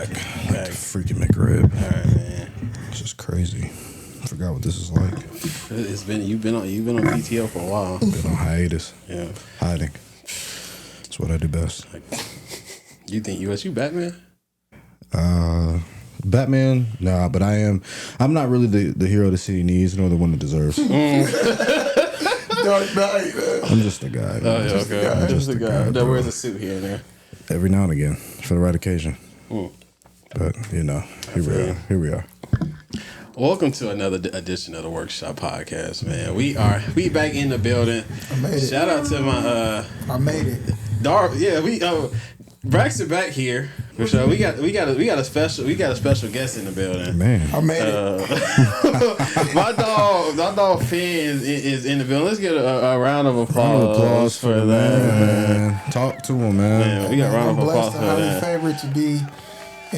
back. Like the freaking McRib. All right, man. It's just crazy. I forgot what this is like. You've been on PTO for a while. Been on hiatus. Yeah. Hiding. That's what I do best. You think USU Batman? Batman? Nah, but I am. I'm not really the hero the city needs, nor the one it deserves. Dark Knight, man. I'm just a guy. Oh, yeah, okay. I'm Just a guy that bro. wears a suit here and there. Every now and again, for the right occasion. But here we are. Welcome to another edition of the Workshop Podcast, man. We back in the building. I made it. Shout out to my I made it. Braxton back here for sure. We got a special guest in the building. Man, I made it. My dog Finn is in the building. Let's get a round of applause for that. man. Talk to him, man. We got a round I'm of applause blessed for and highly that. favored to be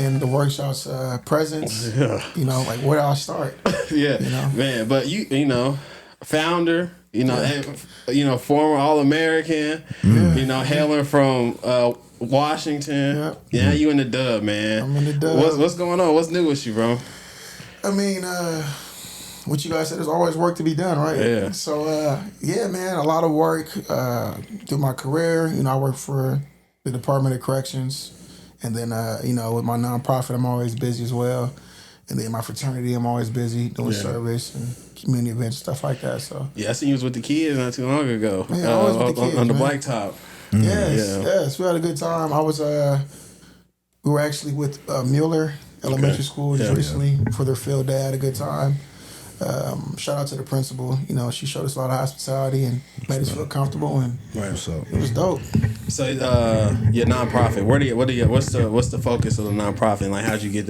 in the workshop's presence. Yeah. You know, like where do I start? Yeah, You know? man. But you know, founder. Former All-American. Hailing from Washington. Yep. Yeah, you in the dub, man. I'm in the dub. What's going on? What's new with you, bro? I mean, what you guys said, there's always work to be done, right? Yeah. So, man, a lot of work through my career. You know, I work for the Department of Corrections. And then, with my nonprofit, I'm always busy as well. And then my fraternity, I'm always busy doing service and community events, stuff like that. So Yeah, I seen you was with the kids not too long ago. Yeah, I was with the kids, on the man. blacktop. Yes, we had a good time. I was, we were actually with Mueller Elementary School just recently for their field day. I had a good time. Shout out to the principal. You know, she showed us a lot of hospitality and made us feel comfortable, and What's up? it was dope. So, your nonprofit. What's the focus of the nonprofit? And like, how'd you get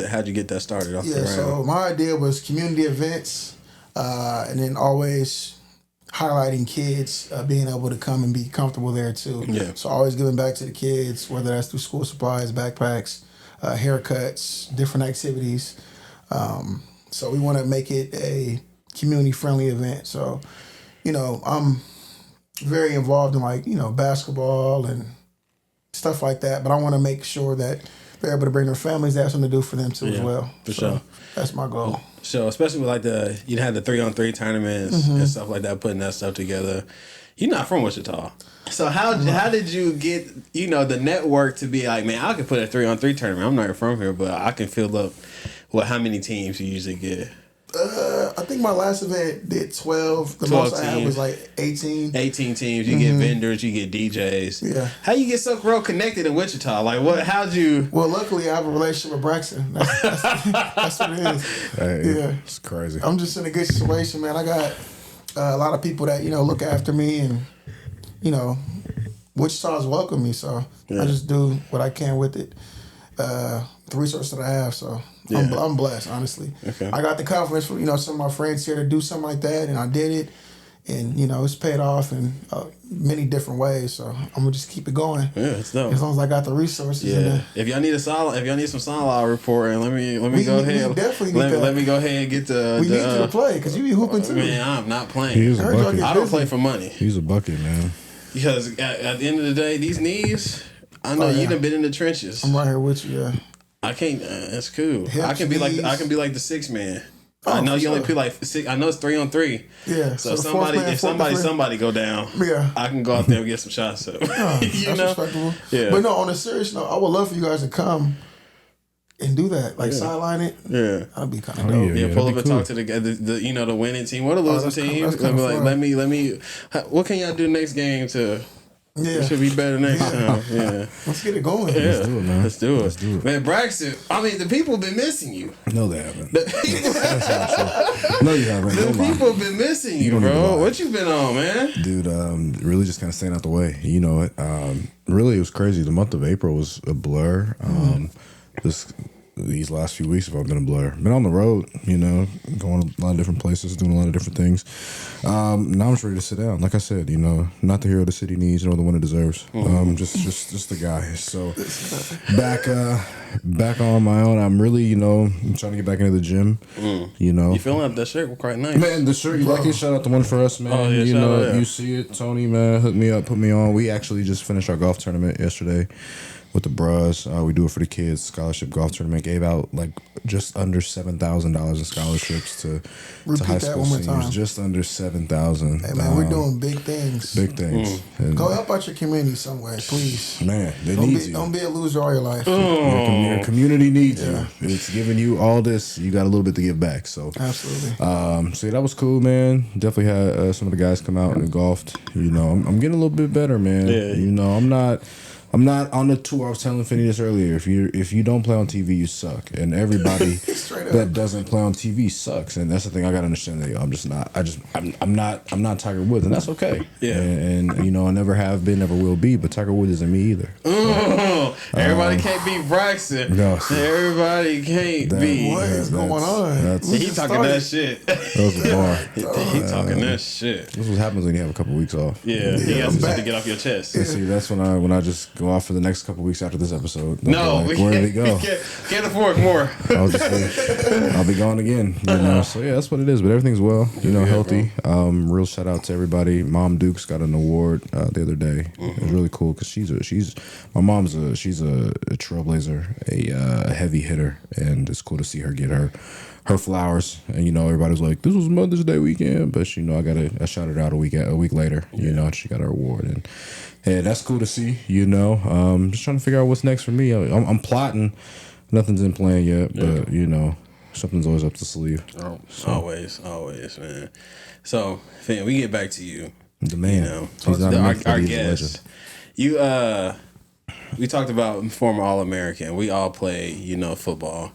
that started off the Yeah, ground? so my idea was community events, and then always highlighting kids being able to come and be comfortable there too. Yeah. So always giving back to the kids, whether that's through school supplies, backpacks, haircuts, different activities. So we want to make it a community-friendly event. So, I'm very involved in basketball and stuff like that. But I want to make sure that they're able to bring their families. They have something to do for them too as well. For sure. That's my goal. So especially with you had the 3-on-3 tournaments and stuff like that, putting that stuff together. You're not from Wichita. So how did you get the network to be like, man, I could put a 3-on-3 tournament. I'm not from here, but I can fill up. Well, how many teams you usually get? I think my last event did 12. The 12 most I had was 18. 18 teams. You get vendors. You get DJs. Yeah. How you get so real connected in Wichita? Like, what? How'd you? Well, luckily I have a relationship with Braxton. That's what it is. Hey, Yeah. it's crazy. I'm just in a good situation, man. I got a lot of people that look after me, and Wichita's welcome me, so I just do what I can with it. The resources that I have, so I'm blessed, honestly. Okay. I got the confidence from some of my friends here to do something like that, and I did it, and it's paid off in many different ways. So I'm gonna just keep it going. Yeah, it's dope. As long as I got the resources. Yeah. If y'all need some sound law reporting, let me go ahead. We definitely need that. Let me go ahead and get the. We need you to play because you be hooping too. Man, I'm not playing. He's a I heard y'all bucket. get I don't busy. play for money He's a bucket, man. because at the end of the day, these knees. I know you done been in the trenches. I'm right here with you. Yeah. I can't. That's cool. Hips, I can be knees. like the 6 man. Oh, I know for you only sure. play like 6. I know it's 3-on-3. Yeah. So the fourth man, if fourth defender. somebody go down, Yeah. I can go out there and get some shots. So you That's know, respectable. Yeah. But no, on a serious note, I would love for you guys to come and do that. Sideline it. yeah. That'd be kind of Oh, dope. yeah. Yeah, pull up that'd and be talk to the winning team or the losing that's team. that's Let me kinda like, fun. let me. What can y'all do next game to? Yeah. It should be better next time. Yeah. Let's get it going. Yeah. Let's do it, man. Let's do it. Let's do it. Man, Braxton, I mean, the people have been missing you. No, they haven't. The people, No, you haven't. the Don't lie. people have been missing you, don't need to bro. lie. What you been on, man? Dude, really just kind of staying out the way. You know it. Really, it was crazy. The month of April was a blur. These last few weeks have all been a blur. Been on the road, going a lot of different places, doing a lot of different things. Now I'm just ready to sit down. Like I said, not the hero the city needs, nor the one it deserves. Just the guy. So back on my own. I'm really, I'm trying to get back into the gym. You feeling up that shirt quite nice. Man, the shirt you like it? Shout out the one for us, man. Oh, yeah, shout out, yeah. You see it, Tony, man, hook me up, put me on. We actually just finished our golf tournament yesterday. with the bros. We do it for the kids. Scholarship golf tournament gave out like just under $7,000 in scholarships to high school seniors. Just under 7,000. Hey man, we're doing big things. Big things. Go help out your community somewhere, please. Man, they need you. Don't be a loser all your life. Your community needs you. It's giving you all this. You got a little bit to give back. So absolutely. So yeah, that was cool, man. Definitely had some of the guys come out and golfed. You know, I'm getting a little bit better, man. Yeah. You know, I'm not on the tour. I was telling Finnie this earlier. If you don't play on TV, you suck. And everybody that doesn't play on TV sucks. And that's the thing I gotta understand. That I'm not Tiger Woods, and that's okay. Yeah. And you know, I never have been, never will be. But Tiger Woods isn't me either. Everybody can't beat Braxton. No, everybody can't beat. What is going on? He talking that shit. That was the bar. He talking that shit. This is what happens when you have a couple weeks off. Yeah, you got some shit to get off your chest. See, that's when I just go off for the next couple weeks after this episode. No, like, where did he go? Can't afford more. I'll be gone again. You know, so yeah, that's what it is. But everything's well. You know, healthy. Real shout out to everybody. Mom Dukes got an award the other day. It was really cool because my mom's a trailblazer, a heavy hitter, and it's cool to see her get her flowers. And you know, everybody was like, "This was Mother's Day weekend," but you know, I shouted out a week later. You know, she got her award, and hey, that's cool to see. You know, just trying to figure out what's next for me. I'm plotting. Nothing's in plan yet, but you know, something's always up the sleeve. Oh, so. Always, man. So, Finn, we get back to you. The man, you know, he's not our guest. You we talked about former All-American. We all play, you know, football.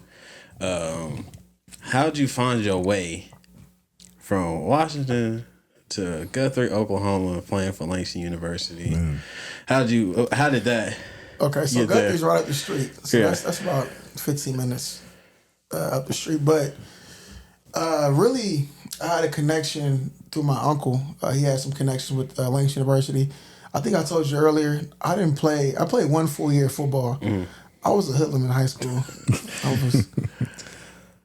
How'd you find your way from Washington to Guthrie, Oklahoma, playing for Langston University? Man. How did that? Okay, so Guthrie's right up the street. So that's about 15 minutes up the street. But really, I had a connection through my uncle. He had some connection with Langston University. I think I told you earlier, I played 1 full year of football. I was a hoodlum in high school.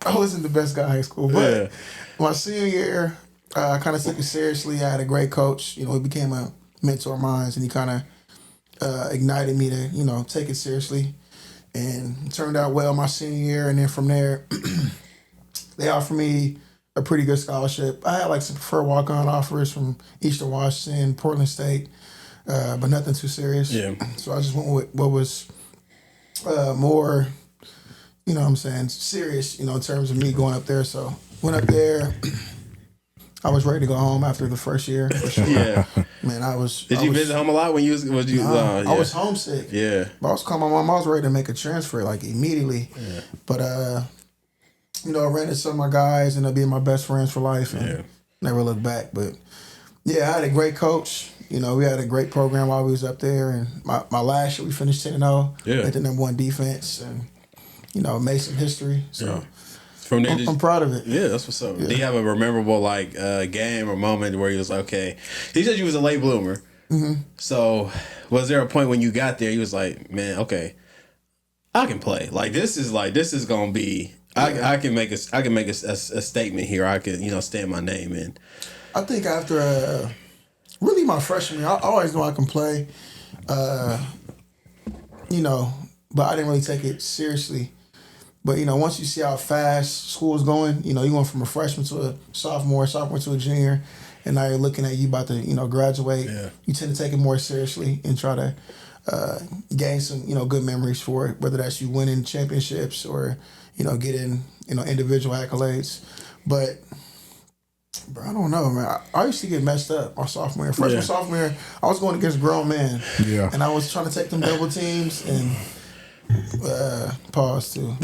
I wasn't the best guy in high school. But my senior year, I kind of took it seriously. I had a great coach. You know, he became a mentor of mine, and he kind of ignited me to, you know, take it seriously. And it turned out well my senior year. And then from there, they offered me a pretty good scholarship. I had like some preferred walk-on offers from Eastern Washington, Portland State, but nothing too serious. Yeah. So I just went with what was more, you know what I'm saying, serious, you know, in terms of me going up there. So went up there. I was ready to go home after the first year. For sure. Yeah. Man, I was. Did you visit home a lot when you was you? I was homesick. Yeah. But I was calling my mom. I was ready to make a transfer like immediately. Yeah. But you know, I ran into some of my guys and they'll be my best friends for life and never looked back. But yeah, I had a great coach. You know, we had a great program while we was up there. And my last year we finished 10-0. Yeah. At the #1 defense and, you know, made some history. So. Yeah. From there, I'm proud of it. Yeah, that's what's up. Yeah. Do you have a memorable like game or moment where you was like, okay? He said you was a late bloomer. Mm-hmm. So was there a point when you got there? You was like, man, okay, I can play. Like this is gonna be. Yeah. I can make a statement here. I can, you know, stand my name in. I think after really my freshman year, I always know I can play. You know, but I didn't really take it seriously. But, you know, once you see how fast school's going, you know, you went from a freshman to a sophomore to a junior, and now you're looking at you about to, you know, graduate. Yeah. You tend to take it more seriously and try to gain some, you know, good memories for it, whether that's you winning championships or, you know, getting, you know, individual accolades. But, bro, I don't know, man. I used to get messed up my sophomore year. Freshman, sophomore year, I was going against grown men. Yeah. And I was trying to take them double teams and... pause too.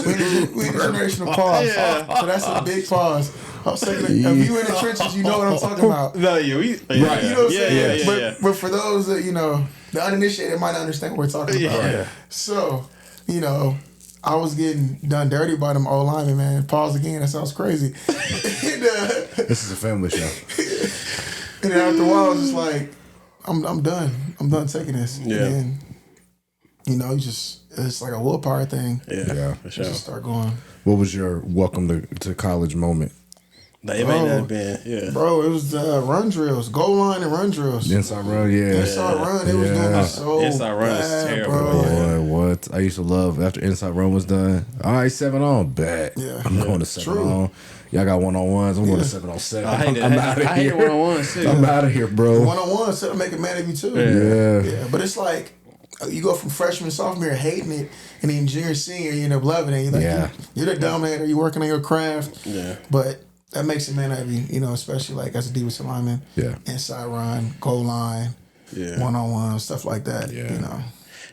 we in a generation of pause. Yeah. So that's a big pause. I'm saying, if you in the trenches, you know what I'm talking about. No, right? You know what I'm saying? But for those that, you know, the uninitiated might not understand what we're talking about. Yeah. So, you know, I was getting done dirty by them old linemen, man. Pause again. That sounds crazy. And, this is a family show. And then after a while, I was just like, I'm done. I'm done taking this. Yeah. And, you know, it's like a willpower thing. Yeah, for sure. Just start going. What was your welcome to college moment? Like, it may not have been, Bro, it was the run drills, goal line and run drills. The inside run, yeah. Inside run, it was doing so Inside run is terrible. bro. Boy, what? I used to love after inside run was done. All right, 7 on, bet. Yeah. I'm going to 7 on. Y'all got 1-on-1s. I'm going to 7 on 7. I'm out of here. I hate 1-on-1s too. I'm out of here, bro. 1-on-1 instead of making man of you too. Yeah. But it's like you go from freshman, sophomore, hating it, and then junior, senior, you end up loving it. You're like, you're the dominator. You're working on your craft. Yeah. But that makes a man out of you, especially like as a defensive lineman. Yeah. Inside run, goal line, 1-on-1, stuff like that. Yeah.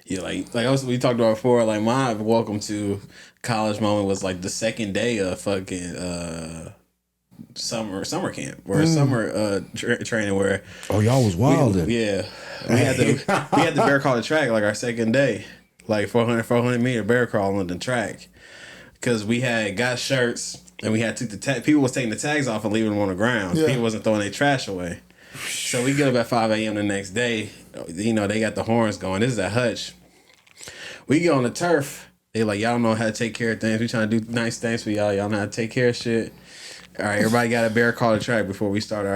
Yeah, like we talked about before. Like my welcome to college moment was like the second day of fucking summer camp or summer training where y'all was wild. We had the bear crawl the track like our second day, like 400 meter bear crawl on the track, because we had got shirts and we had took the people was taking the tags off and leaving them on the ground. People wasn't throwing their trash away. So we get up at 5 a.m. the next day. They got the horns going. This is at Hutch. We get on the turf. They like, y'all know how to take care of things. We trying to do nice things for y'all. Y'all know how to take care of shit. All right, everybody got a bear call the track before we start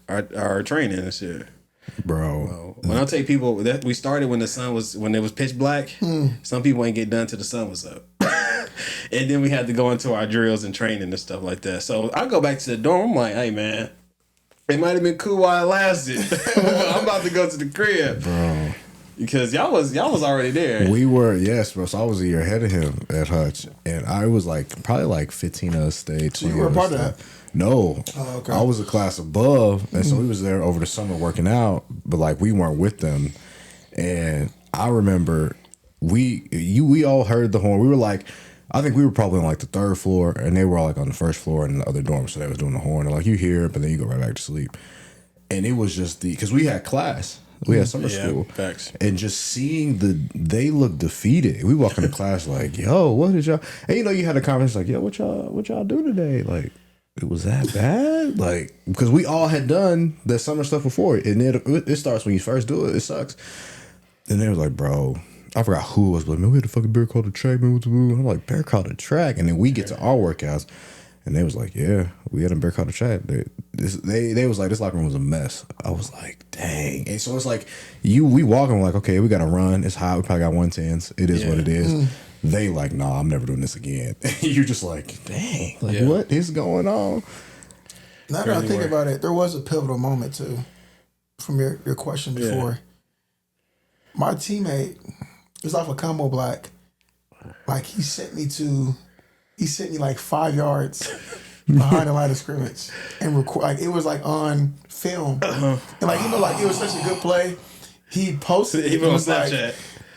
our training and shit. Bro. When I take people, that we started when it was pitch black. Some people ain't get done till the sun was up. And then we had to go into our drills and training and stuff like that. So I go back to the dorm. I'm like, hey, man, it might have been cool while it lasted. I'm about to go to the crib. Bro. Because y'all was already there. We were, yes, bro. So I was a year ahead of him at Hutch. And I was probably 15 of us stayed. So you were a part of that? No. Oh, okay. I was a class above. And so we was there over the summer working out. But we weren't with them. And I remember we all heard the horn. We were I think we were probably on the third floor. And they were all on the first floor in the other dorm. So they was doing the horn. And you hear it, but then you go right back to sleep. And it was just because we had class. We had summer school. Facts. And just seeing they look defeated. We walk into class yo, what did y'all? And you had a conversation yo, what y'all do today? It was that bad? Because we all had done that summer stuff before. And it starts when you first do it. It sucks. And they was bro, I forgot who it was, but man, we had to fucking bear call the track, man. I'm like, bear call the track. And then we get to our workouts. And they was yeah, we had a bear call the track. They was this locker room was a mess. I was dang. And so it's we walking okay, we got to run. It's hot. We probably got 110s. It is what it is. They nah, I'm never doing this again. You're just dang, what is going on? Now that I think about it, there was a pivotal moment too, from your question before. My teammate was off a combo block. He sent me 5 yards behind the line of scrimmage and record. It was on film, and it was such a good play. He posted it. He was Snapchat.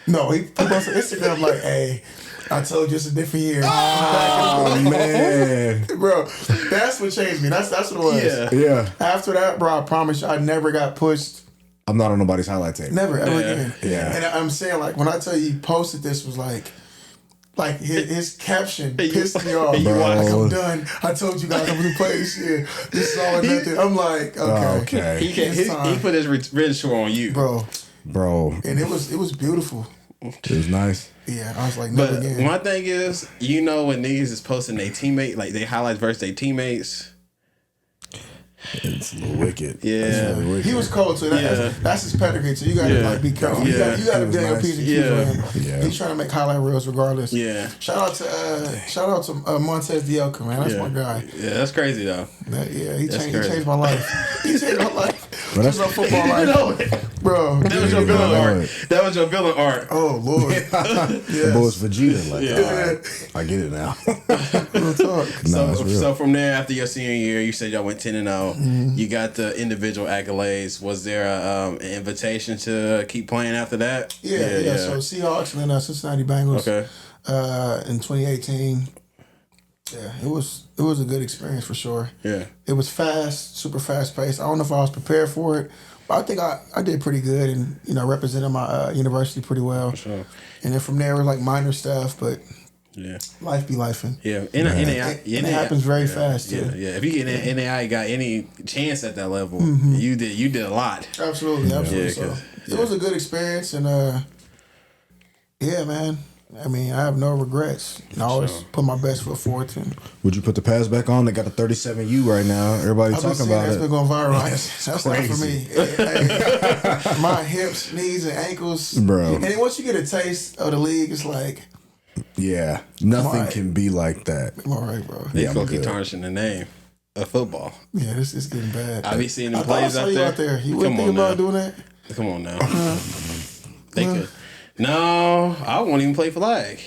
No, he posted Instagram hey, I told you it's a different year. Oh man, bro, that's what changed me. That's what it was. Yeah. After that, bro, I promise you, I never got pushed. I'm not on nobody's highlight tape. Never ever again. Yeah. And I'm saying when I tell you he posted this was his caption pissed me off. Bro. I'm done. I told you guys I'm gonna play this year. This is all or nothing. I'm okay. He put his revenge show on you, bro. And it was beautiful. It was nice. Yeah, I was never again. My thing is, when niggas is posting their teammate, they highlights versus their teammates. It's a little wicked. Yeah, really wicked. He was cold too. That's his pedigree. So you gotta be careful. You gotta be on your P's and Q's for him. Yeah. He's trying to make highlight reels regardless. Yeah. Shout out to Montez Dielka, man. That's my guy. Yeah, that's crazy though. He changed my life. He changed my life. But that's my football life, bro. That was your villain art. That was your villain art. Oh Lord. The boy was Vegeta. Right, I get it now. Real talk. So from there, after your senior year, you said y'all went 10-0. You got the individual accolades. Was there an invitation to keep playing after that? Yeah. So Seahawks and then Cincinnati Bengals. Okay. In 2018. Yeah, it was a good experience for sure. Yeah. It was fast, super fast paced. I don't know if I was prepared for it, but I think I did pretty good and represented my university pretty well. For sure. And then from there it was like minor stuff, but life be lifing. Yeah. It happens very fast too. Yeah. If you get NAI got any chance at that level, you did a lot. Absolutely. So it was a good experience and man. I mean, I have no regrets. I always put my best foot forward. And Would you put the pads back on? They got the 37U right now. Everybody talking about it. It's been going viral. That's not for me. Hey, my hips, knees, and ankles. Bro. And then once you get a taste of the league, it's like... Yeah, nothing can be like that. I'm all right, bro. They keep tarnishing the name of football. Yeah, this is getting bad. I be seeing them plays out there. You wouldn't think about doing that? Come on now. They could. No, I won't even play flag.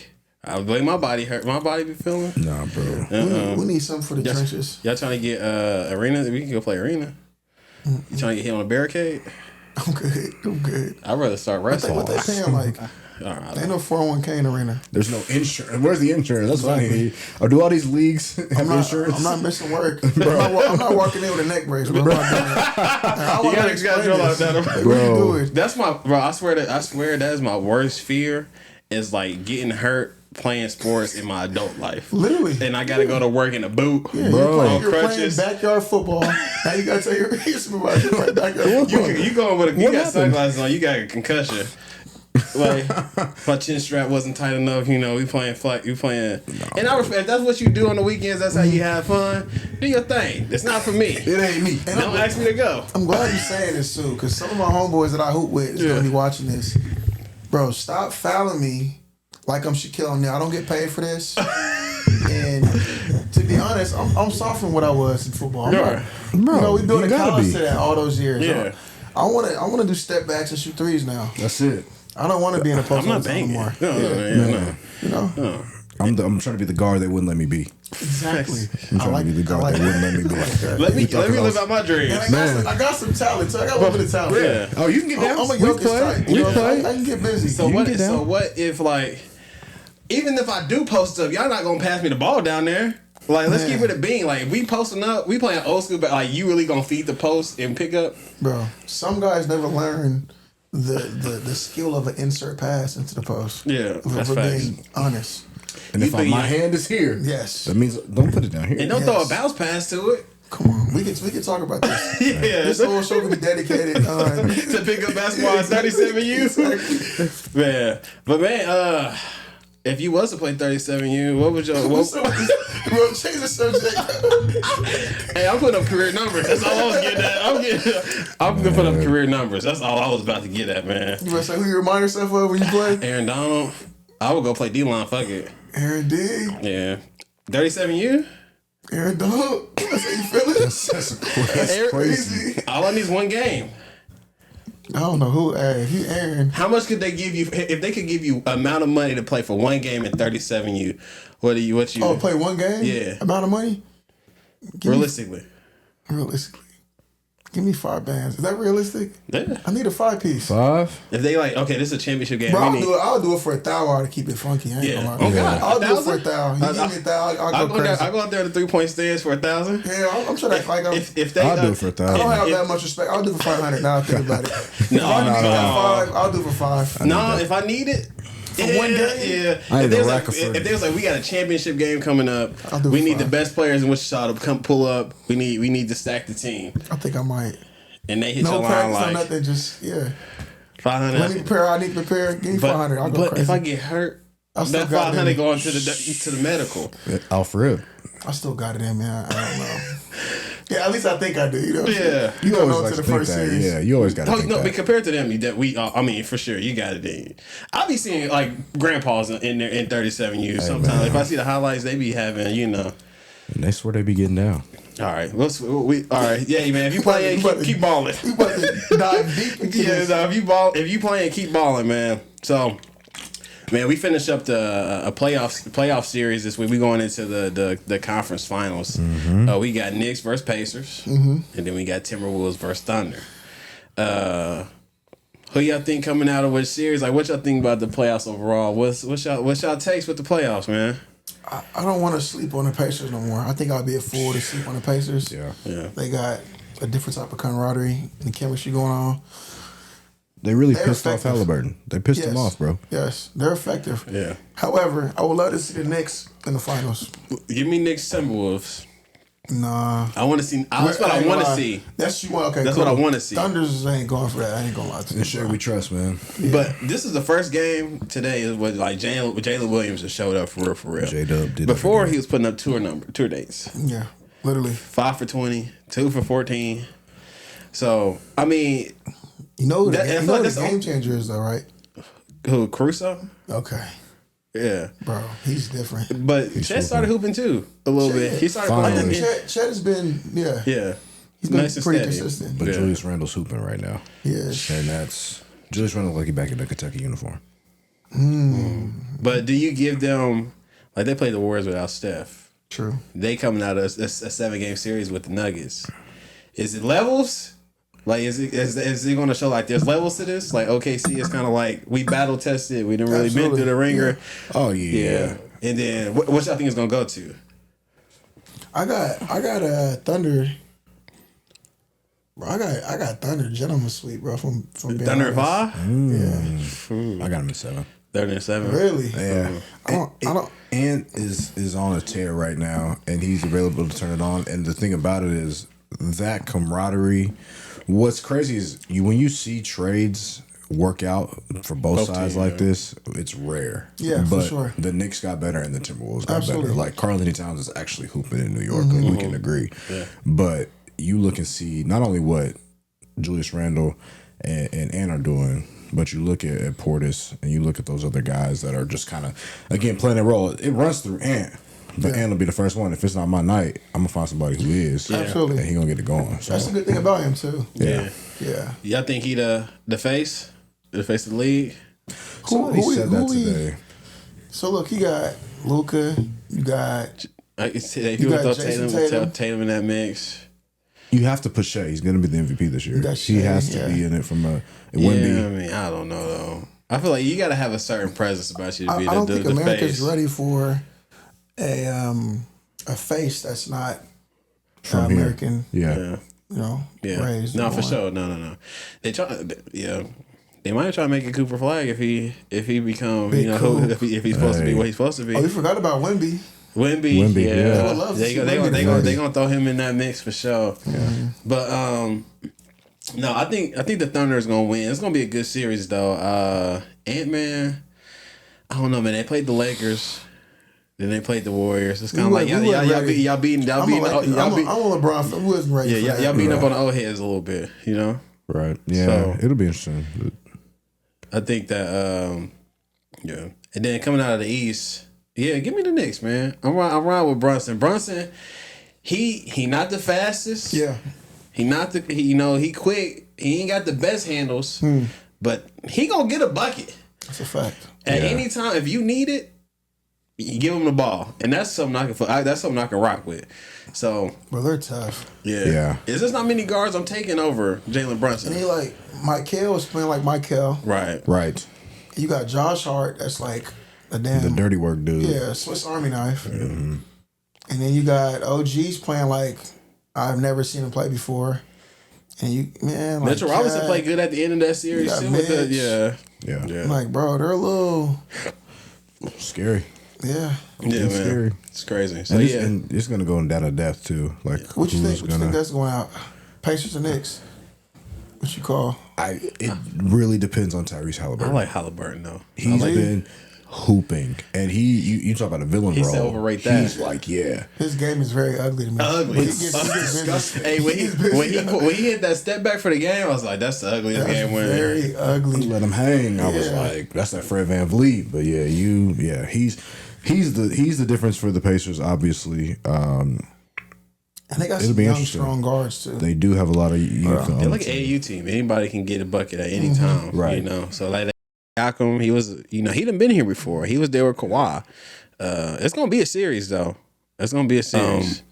I would blame my body hurt. My body be feeling. Nah, bro. We need something for the trenches. Y'all trying to get arena? We can go play arena. You trying to get hit on a barricade? I'm good. I'd rather start wrestling. What they paying like? Ain't no 401k in the arena. There's no insurance. Where's the insurance? That's what I need. Or do all these leagues have insurance? I'm not missing work. I'm not walking in with a neck brace. Bro. I'm not doing that. You gotta drill out that, bro. That's my bro. I swear that is my worst fear. Is like getting hurt playing sports in my adult life. Literally. And I gotta go to work in a boot. Yeah, bro. You're playing backyard football. Now you gotta tell your supervisor to play backyard football. You going with you got sunglasses on. You got a concussion. Like my chin strap wasn't tight enough, you know. We playing flag, you playing, and I respect. If that's what you do on the weekends, that's how you have fun. Do your thing. It's not for me. It ain't me. And don't ask me to go. I'm glad you're saying this too, because some of my homeboys that I hoop with is gonna be watching this. Bro, stop fouling me like I'm Shaquille O'Neal. I don't get paid for this. And to be honest, I'm soft from what I was in football. Bro, you know, we built a college be. to that all those years. Yeah. I wanna do step backs and shoot threes now. That's it. I don't want to be in a post. I'm not banging. Anymore. No. You know. I'm trying to be the guard they wouldn't let me be. Exactly. I'm trying to be the guard they wouldn't let me be. Let me live out my dreams. And I got some talent. So I got a little bit of talent. Yeah. Oh, you can get down. I'm a Jokic type. We play. I can get busy. So what if like, even if I do post up, y'all not gonna pass me the ball down there? Like, let's keep it a bean. Like, we posting up, we playing old school, but like, you really gonna feed the post and pick up? Bro, some guys never learn the skill of an insert pass into the post. Yeah, that's for facts. being honest. And if my hand is here, yes, that means don't put it down here. And don't throw a bounce pass to it. Come on, we can talk about this. Yeah, this whole show can be dedicated to pick up basketball at 37U. Man, but man, if you was to play 37U, what would your bro, change the subject. Hey, I'm putting up career numbers. That's all I was getting at. I'm gonna put up career numbers. That's all I was about to get at, man. You want to say who you remind yourself of when you play? Aaron Donald. I would go play D-line. Fuck it. Aaron D. Yeah. 37U. Aaron Donald. That's how you feeling? That's crazy. All I need is one game. I don't know who. If you Aaron, how much could they give you if they could give you amount of money to play for one game in 37U? What you? Oh, play one game? Yeah. Amount of money? Realistically. Give me 5 bands. Is that realistic? Yeah. I need a 5-piece. 5? If they like, okay, this is a championship game. Bro, I'll do it for $1,000 to keep it funky. I ain't gonna lie. Oh God, I'll do it for $1,000. You give me $1,000, I'll go crazy. I go out there to 3-point stands for $1,000. Yeah, I'm trying to like if they, I'll do it for $1,000. I don't have that much respect. I'll do it for $500. Now I think about it. If I need that 5, I'll do it for 5. No, if I need it. For one game? Yeah. If there's like we got a championship game coming up, we need the best players in Wichita to come pull up. We need to stack the team. I think I might. And they hit no your line practice, like no nothing, just 500. Let me prepare. I need to prepare. Give me 500. I'll go crazy. If I get hurt, that 500 going to the medical. Oh, for real? I still got it in me. I don't know. Yeah, at least I think I do. You know. Yeah. You always like to think that. Yeah, you always got to think that. But compared to them, I mean, for sure, you got it in. I be seeing like grandpas in there in 37U sometimes. Man. If I see the highlights, they be having, you know. And that's where they be getting down. All right, all right, yeah, man. If you play, keep balling. You about to dive deep into this. No, if you playing, keep balling, man. So, man, we finished up a playoff series this week. We going into the conference finals. Mm-hmm. We got Knicks versus Pacers, and then we got Timberwolves versus Thunder. Who y'all think coming out of which series? Like, what y'all think about the playoffs overall? What's y'all takes with the playoffs, man? I don't want to sleep on the Pacers no more. I think I'll be a fool to sleep on the Pacers. Yeah. They got a different type of camaraderie and chemistry going on. They're pissed off Halliburton. They pissed him off, bro. Yes, they're effective. Yeah. However, I would love to see the Knicks in the finals. Give me Knicks Timberwolves. Nah. I want to see. That's what I want to see. That's you want. Okay, that's cool. what I want to see. Thunders ain't going for that. I ain't gonna lie to you. Sure, we trust, man. Yeah. But this is the first game today. Is what like Jalen Williams just showed up for real. J-Dub did. Before he was putting up tour dates. Yeah, literally 5 for 20, 2 for 14. So I mean, you know who the game changer is though, right? Who, Caruso? Okay. Yeah, bro, he's different. But Chet started hooping too a little bit. He started playing. Chet has been, yeah, he's been nice pretty and steady. consistent. But Julius Randle's hooping right now. Yes, and that's Julius Randle like he back in the Kentucky uniform. But do you give them like they play the Warriors without Steph? True. They coming out of a 7-game series with the Nuggets. Is it levels? Like, is it going to show like there's levels to this? Like OKC is kind of like we battle tested. We didn't really been through the ringer. Yeah. Oh yeah. And then what y'all think it's going to go to? I got a Thunder. Bro, I got Thunder gentleman sweep, bro. From Thunder at 5. Yeah. I got him at 7. Thunder at 7. Really? Yeah. I don't. And is on a tear right now, and he's available to turn it on. And the thing about it is that camaraderie. What's crazy is when you see trades work out for both sides like this, it's rare. Yeah, but for sure. The Knicks got better and the Timberwolves got Absolutely. better. Like Karl-Anthony Towns is actually hooping in New York. Like, we can agree. Yeah. But you look and see not only what Julius Randle and Ant are doing, but you look at Portis and you look at those other guys that are just kind of, again, playing a role. It runs through Ant. But Ant will be the first one. If it's not my night, I'm gonna find somebody who is. Absolutely. And he gonna get it going. So. That's the good thing about him too. Yeah. Y'all think he the face of the league? Somebody said that today. So look, you got Luka. You got. If you would throw Tatum in that mix. You have to put Shea. He's gonna be the MVP this year. Shea, he has to be in it from a. I mean, I don't know though. I feel like you got to have a certain presence about you to be I don't the think face. America's ready for a face that's not From American. Yeah. You know, Yeah. raised. No, for born. sure. No. They try. Yeah. They might try to make a Cooper Flag if he become Big Coop. if he's supposed to be what he's supposed to be. Oh, we forgot about Wemby. Wemby, yeah. I would love to see They Wemby. gonna throw him in that mix for sure. Yeah. But no, I think the Thunder is gonna win. It's gonna be a good series though. Ant-Man, I don't know, man. They played the Lakers, then they played the Warriors. It's kind of like y'all beating. I'm on LeBron. We wasn't ready. Yeah, for that. y'all beating up on the old heads a little bit, you know. Right. Yeah. So, it'll be interesting. I think that yeah. And then coming out of the East, yeah, give me the Knicks, man. I'm riding with Brunson. Brunson, he not the fastest. Yeah. He quick. He ain't got the best handles, but he gonna get a bucket. That's a fact. At any time, if you need it, you give him the ball, and that's something I can rock with. So, Well, they're tough. Yeah. Is there's not many guards I'm taking over Jalen Brunson. And he like Michael is playing like Michael. Right. You got Josh Hart. That's like a damn The dirty work dude. Yeah, Swiss Army knife. Mm-hmm. And then you got OG's playing like I've never seen him play before. And you, man, like Mitchell Robinson played good at the end of that series too. Yeah. Like, bro, they're a little Scary. Yeah, man. Scary. It's crazy. So and it's gonna go down to depth too. Like, what you think? What you think that's going out? Pacers or Knicks? What you call? It really depends on Tyrese Halliburton. I like Halliburton though. He's been hooping, and you talk about a villain role. He's overrate that. He's like, his game is very ugly to me. Ugly. He gets hey, when he hit that step back for the game, I was like, that's the ugliest game winner. Very ugly. Let him hang. I was like, that's that Fred VanVleet. But he's the difference for the Pacers, obviously. And they got some young, strong guards too. They do have a lot of youth. They're like an AAU team. Anybody can get a bucket at any time, right? You know, so like Malcolm, he was, he done been here before. He was there with Kawhi. It's gonna be a series though. It's gonna be a series.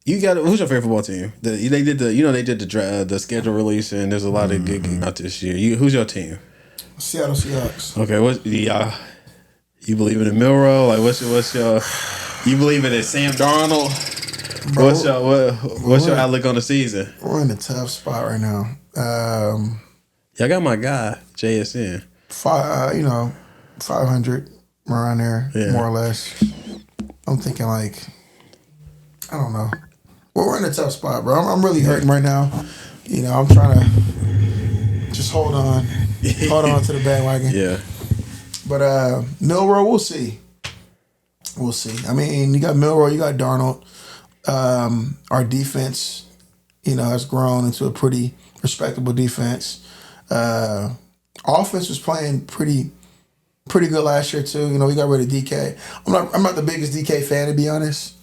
You got who's your favorite football team? They did the schedule release, and there's a lot of good out this year. Who's your team? Seattle Seahawks. Okay, you believe in the Milrow? Like what's your you believe in it? Sam Darnold? Bro, what's your outlook on the season? We're in a tough spot right now. Y'all got my guy JSN. 500 around there, more or less. I'm thinking like I don't know. Well, we're in a tough spot, bro. I'm really hurting right now. You know, I'm trying to just hold on to the bandwagon. Yeah. But Milroe, we'll see. We'll see. I mean, you got Milroe, you got Darnold. Our defense, you know, has grown into a pretty respectable defense. Offense was playing pretty good last year too. You know, we got rid of DK. I'm not the biggest DK fan, to be honest.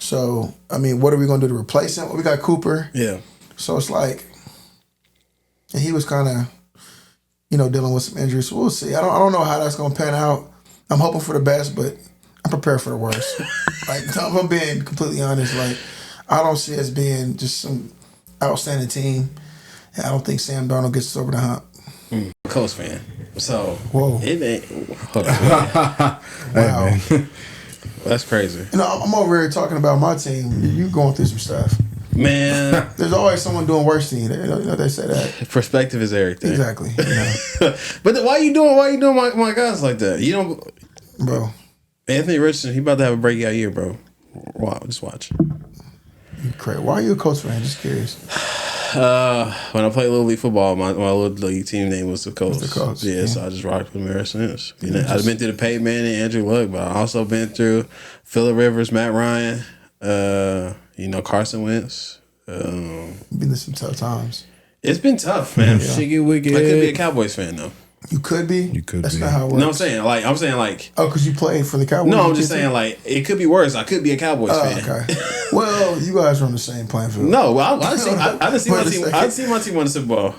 So, I mean, what are we going to do to replace him? We got Cooper. Yeah. So it's like, and he was kind of, you know, dealing with some injuries. So we'll see. I don't know how that's going to pan out. I'm hoping for the best, but I'm prepared for the worst. Like, if I'm being completely honest, like, I don't see us being just some outstanding team. And I don't think Sam Darnold gets us over the hump. Colts fan. So, whoa. It ain't. Hold on. Wow. That's crazy. You know, I'm over here talking about my team. You going through some stuff. Man. There's always someone doing worse than you. You know, they say that. Perspective is everything. Exactly. You know. But why you doing my guys like that? You don't. Bro. Anthony Richardson, he about to have a breakout year, bro. Wow, just watch. You crazy. Why are you a Colts fan? Just curious. When I played Little League football, my Little League team name was the Colts. The Colts. Yeah, so I just rocked with them ever since. You know, I've been through the Peyton Manning and Andrew Luck, but I also been through Phillip Rivers, Matt Ryan, you know, Carson Wentz. Been through some tough times. It's been tough, man. Yeah. Shiggy wicked. I could be a Cowboys fan though. You could be. You could That's be. not how it works. No, I'm saying like. Oh, because you played for the Cowboys. No, I'm just saying like it could be worse. I could be a Cowboys fan. Okay. Well, you guys are on the same playing field. No, well, I didn't see my team. Wait a I didn't see my team win the Super Bowl.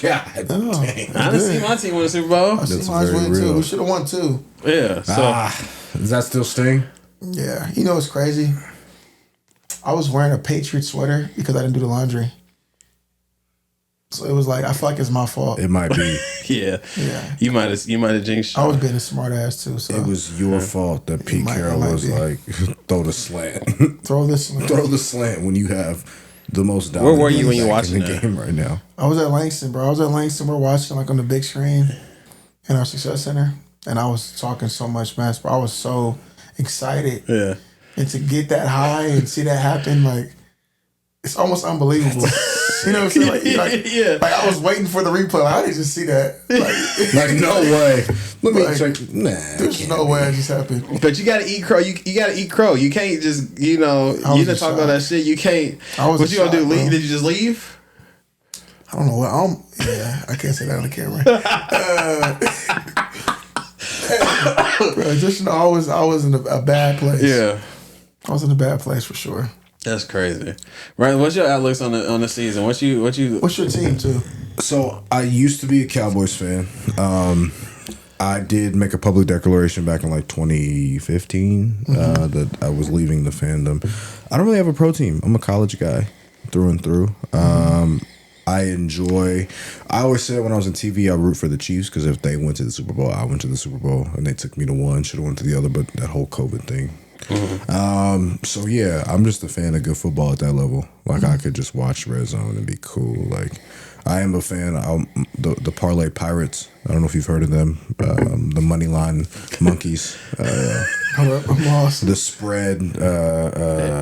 God Oh, dang. I didn't see my team win the Super Bowl. I see That's mine very win too. real. We should have won too. Yeah. So Does that still sting? Yeah. You know what's crazy? I was wearing a Patriot sweater because I didn't do the laundry. So it was like, I feel like it's my fault. It might be. yeah. You might have jinxed. I was being a smart ass too. So It was your fault that Pete Carroll was be. like, throw the slant. throw this. Throw the slant when you have the most Where were you when you back watching in the that? game right now? I was at Langston, bro. I was at Langston. We're watching like on the big screen in our Success Center. And I was talking so much mess, bro. I was so excited. Yeah. And to get that high and see that happen, like, it's almost unbelievable. You know what I'm saying? Like, like I was waiting for the replay. Like, I didn't just see that. Like, no way. Let me Like, check. Nah. There's no way it just happened. But you gotta eat crow. You gotta eat crow. You can't just you done just talk about that shit. You can't. I was What you gonna do? shocked, Leave? bro. Did you just leave? I don't know what. Yeah, I can't say that on the camera. Bro, just know I was in a bad place. Yeah. I was in a bad place for sure. That's crazy. Right. What's your outlooks on the season? What's your team too? So I used to be a Cowboys fan. I did make a public declaration back in like 2015 that I was leaving the fandom. I don't really have a pro team. I'm a college guy through and through. I always said when I was in TV, I root for the Chiefs because if they went to the Super Bowl, I went to the Super Bowl, and they took me to one, should have went to the other, but that whole COVID thing. So yeah, I'm just a fan of good football at that level. Like I could just watch Red Zone and be cool. Like I am a fan. The Parlay Pirates. I don't know if you've heard of them. The Moneyline Monkeys. I'm lost. The spread.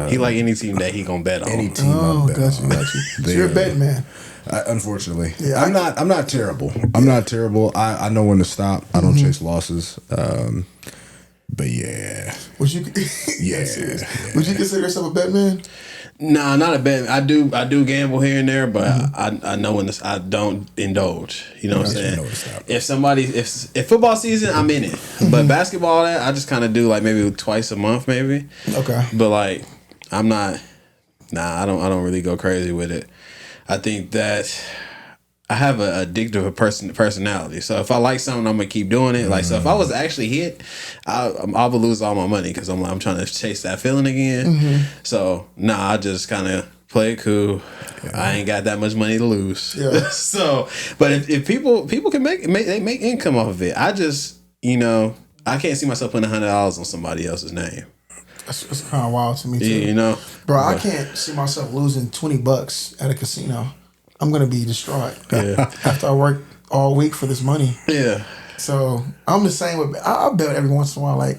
he like any team that he gonna bet on. Any team. Oh, I bet got you. on. So you're a betting man. Unfortunately, Yeah, I'm not terrible. I'm not terrible. I know when to stop. I don't chase losses. But yeah, Would you? yeah. Would you consider yourself a bet man? Nah, not a bet. I do gamble here and there, but I know when I don't indulge. You know what I'm saying? know to stop. If football season, I'm in it. But basketball, that I just kind of do like maybe twice a month, maybe. Okay. But like, I'm not. Nah, I don't really go crazy with it. I think that I have a addictive personality. So if I like something, I'm gonna keep doing it. Like, so if I was actually hit, I would lose all my money because I'm trying to chase that feeling again. So I just kind of play it cool. Yeah. I ain't got that much money to lose. Yeah. So, but if people can make income off of it, I just I can't see myself putting $100 on somebody else's name. That's kind of wild to me too. Yeah, bro. I can't see myself losing $20 at a casino. I'm gonna be distraught. Yeah. After I work all week for this money. Yeah. So I'm the same with. I bet every once in a while, like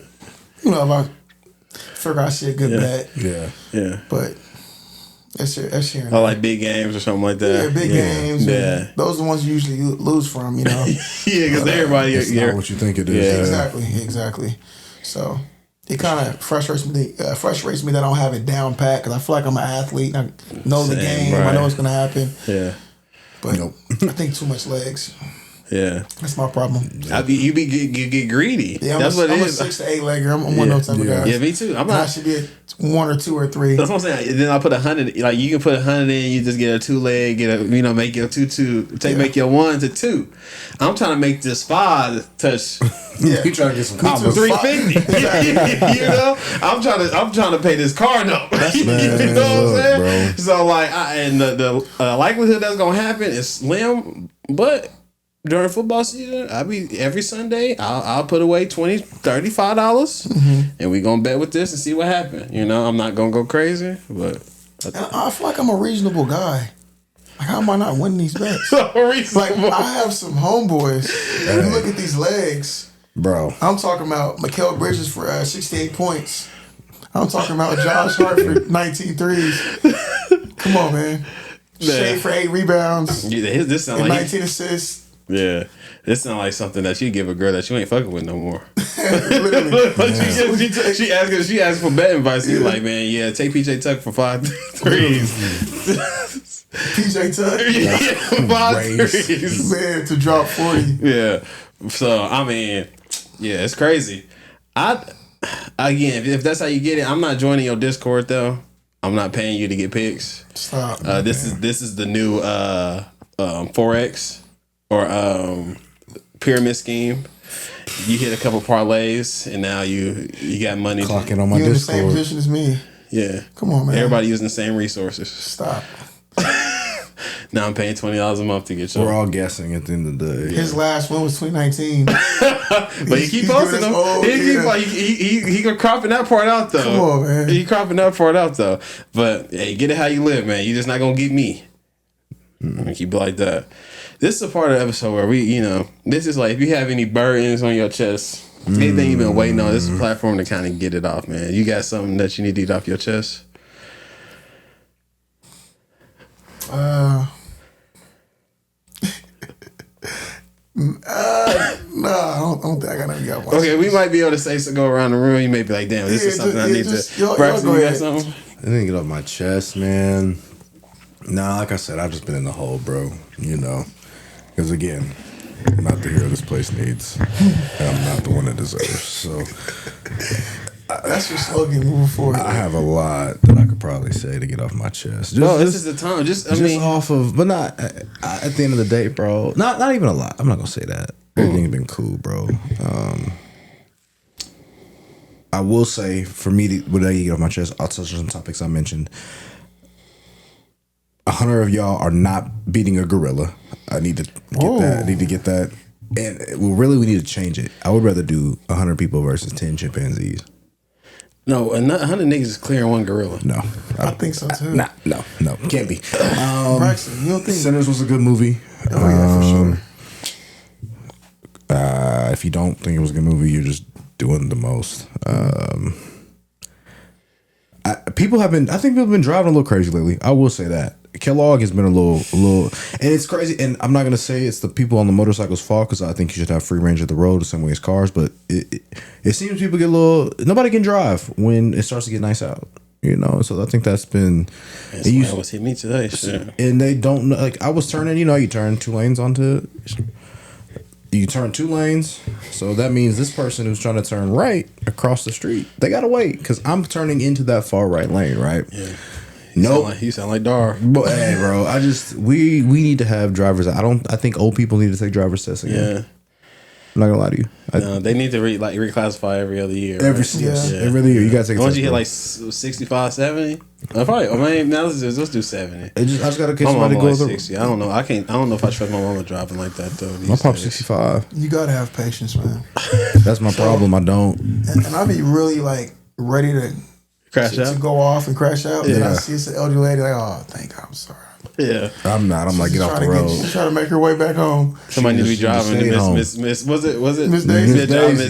if figure I see a good bet. Yeah. But that's here. Or like big games or something like that. Yeah, big games. Yeah. Those are the ones you usually lose from, you know. Yeah, because everybody. It's not what you think it is. Yeah. Exactly. So it kind of frustrates me that I don't have it down pat because I feel like I'm an athlete. I know the game. Right. I know what's going to happen. Yeah. But I think too much legs. Yeah. That's my problem. You get greedy. Yeah, that's what it is. I'm a 6 to 8 legger. I'm one of those type of guys. Yeah, me too. I should be at 1 or 2 or 3. That's what I'm saying. Then I put 100. Like you can put 100 in. You just get a 2 leg. Make your 2. Make your 1 to 2. I'm trying to make this 5 touch. Yeah, you trying to get some combos. 350. You know, I'm trying to pay this car note. You know what I'm saying? Bro. So like, the likelihood that's gonna happen is slim, but. During football season, every Sunday, I'll put away $20, $35, and we gonna bet with this and see what happens. You know, I'm not gonna go crazy, but I feel like I'm a reasonable guy. Like, how am I not winning these bets? Like, I have some homeboys. You look at these legs, bro. I'm talking about Mikal Bridges for 68 points. I'm talking about Josh Hart for 19 threes. Come on, man. Shea for 8 rebounds. Yeah, this sound and like 19 assists. Yeah, this sounds like something that you give a girl that you ain't fucking with no more. Literally, she asked for bet advice. You like, man, take PJ Tuck for 5 threes. PJ Tuck, 5 threes, man, to drop 40. Yeah, so I mean, yeah, it's crazy. If that's how you get it, I'm not joining your Discord though. I'm not paying you to get picks. Stop. This is the new Forex. Or pyramid scheme. You hit a couple parlays and now you got money. Clocking on my Discord. You're in the same position as me. Yeah. Come on, man. Everybody using the same resources. Stop. Now I'm paying $20 a month to get you. We're all guessing at the end of the day. His last one was 2019. But he keep posting them. He cropping that part out though. Come on, man. He cropping that part out though. But hey, get it how you live, man. You just not gonna get me. Keep it like that. This is a part of the episode where this is like if you have any burdens on your chest, anything you've been waiting on, this is a platform to kind of get it off, man. You got something that you need to get off your chest? No, I don't think I got nothing got one. Okay, we might be able to go around the room. You may be like, damn, this is something I need to. Braxton, you got something? I didn't get off my chest, man. Nah, like I said, I've just been in the hole, bro. You know. Because again, I'm not the hero this place needs, and I'm not the one it deserves. So that's your slogan moving forward. I have a lot that I could probably say to get off my chest. This is the time. Off of, but not at the end of the day, bro. Not even a lot. I'm not gonna say that. Everything's been cool, bro. I will say, for me, when I get off my chest, I'll touch on some topics I mentioned. 100 of y'all are not beating a gorilla. I need to get that. I need to get that. And we need to change it. I would rather do 100 people versus 10 chimpanzees. No, 100 niggas is clearing one gorilla. No. I think so too. No. Can't be. Braxton, you don't think Sinners was a good movie. Oh yeah, for sure. If you don't think it was a good movie, you're just doing the most. I think people have been driving a little crazy lately. I will say that. Kellogg has been a little, and it's crazy. And I'm not gonna say it's the people on the motorcycles' fault because I think you should have free range of the road the same way as cars. But it seems people get a little. Nobody can drive when it starts to get nice out, you know. So I think that's been. It was hit me today, sure. And they don't know. Like I was turning, you turn 2 lanes onto. You turn 2 lanes, so that means this person who's trying to turn right across the street, they gotta wait because I'm turning into that far right lane, right? Yeah. Nope. You sound like Dar. But, hey, bro, we need to have drivers. I think old people need to take driver's tests again. Yeah. I'm not gonna lie to you. No, they need to reclassify every other year. Every other year, you gotta take a test. Once you hit like 65, 70, probably. I mean, now let's do 70. I just gotta catch my somebody mama go like 60. I don't know. I don't know if I trust my mama driving like that though. My pop's 65. You gotta have patience, man. That's my problem. I don't. And I be really like ready to crash out, to go off and crash out. Yeah. And I see it's an elderly lady like, oh, thank God, I'm sorry. Yeah. I'm not. I'm like, get off the road. She's trying to make her way back home. Somebody needs to be driving Miss was it Miss Daisy? Somebody needs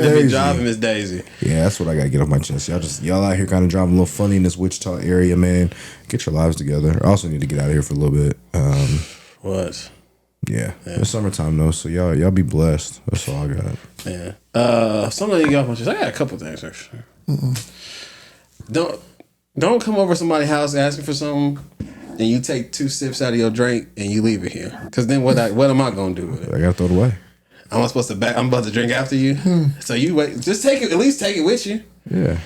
to be driving Miss Daisy. Yeah, that's what I gotta get off my chest. Y'all out here kind of driving a little funny in this Wichita area, man. Get your lives together. I also need to get out of here for a little bit. What? Yeah. It's summertime though, so y'all be blessed. That's all I got. Yeah. Something you got off my chest. I got a couple things actually. Don't come over to somebody's house asking for something, and you take 2 sips out of your drink and you leave it here. Because then what am I gonna do with it? I gotta throw it away. I'm about to drink after you. So you wait. Just take it. At least take it with you. Yeah.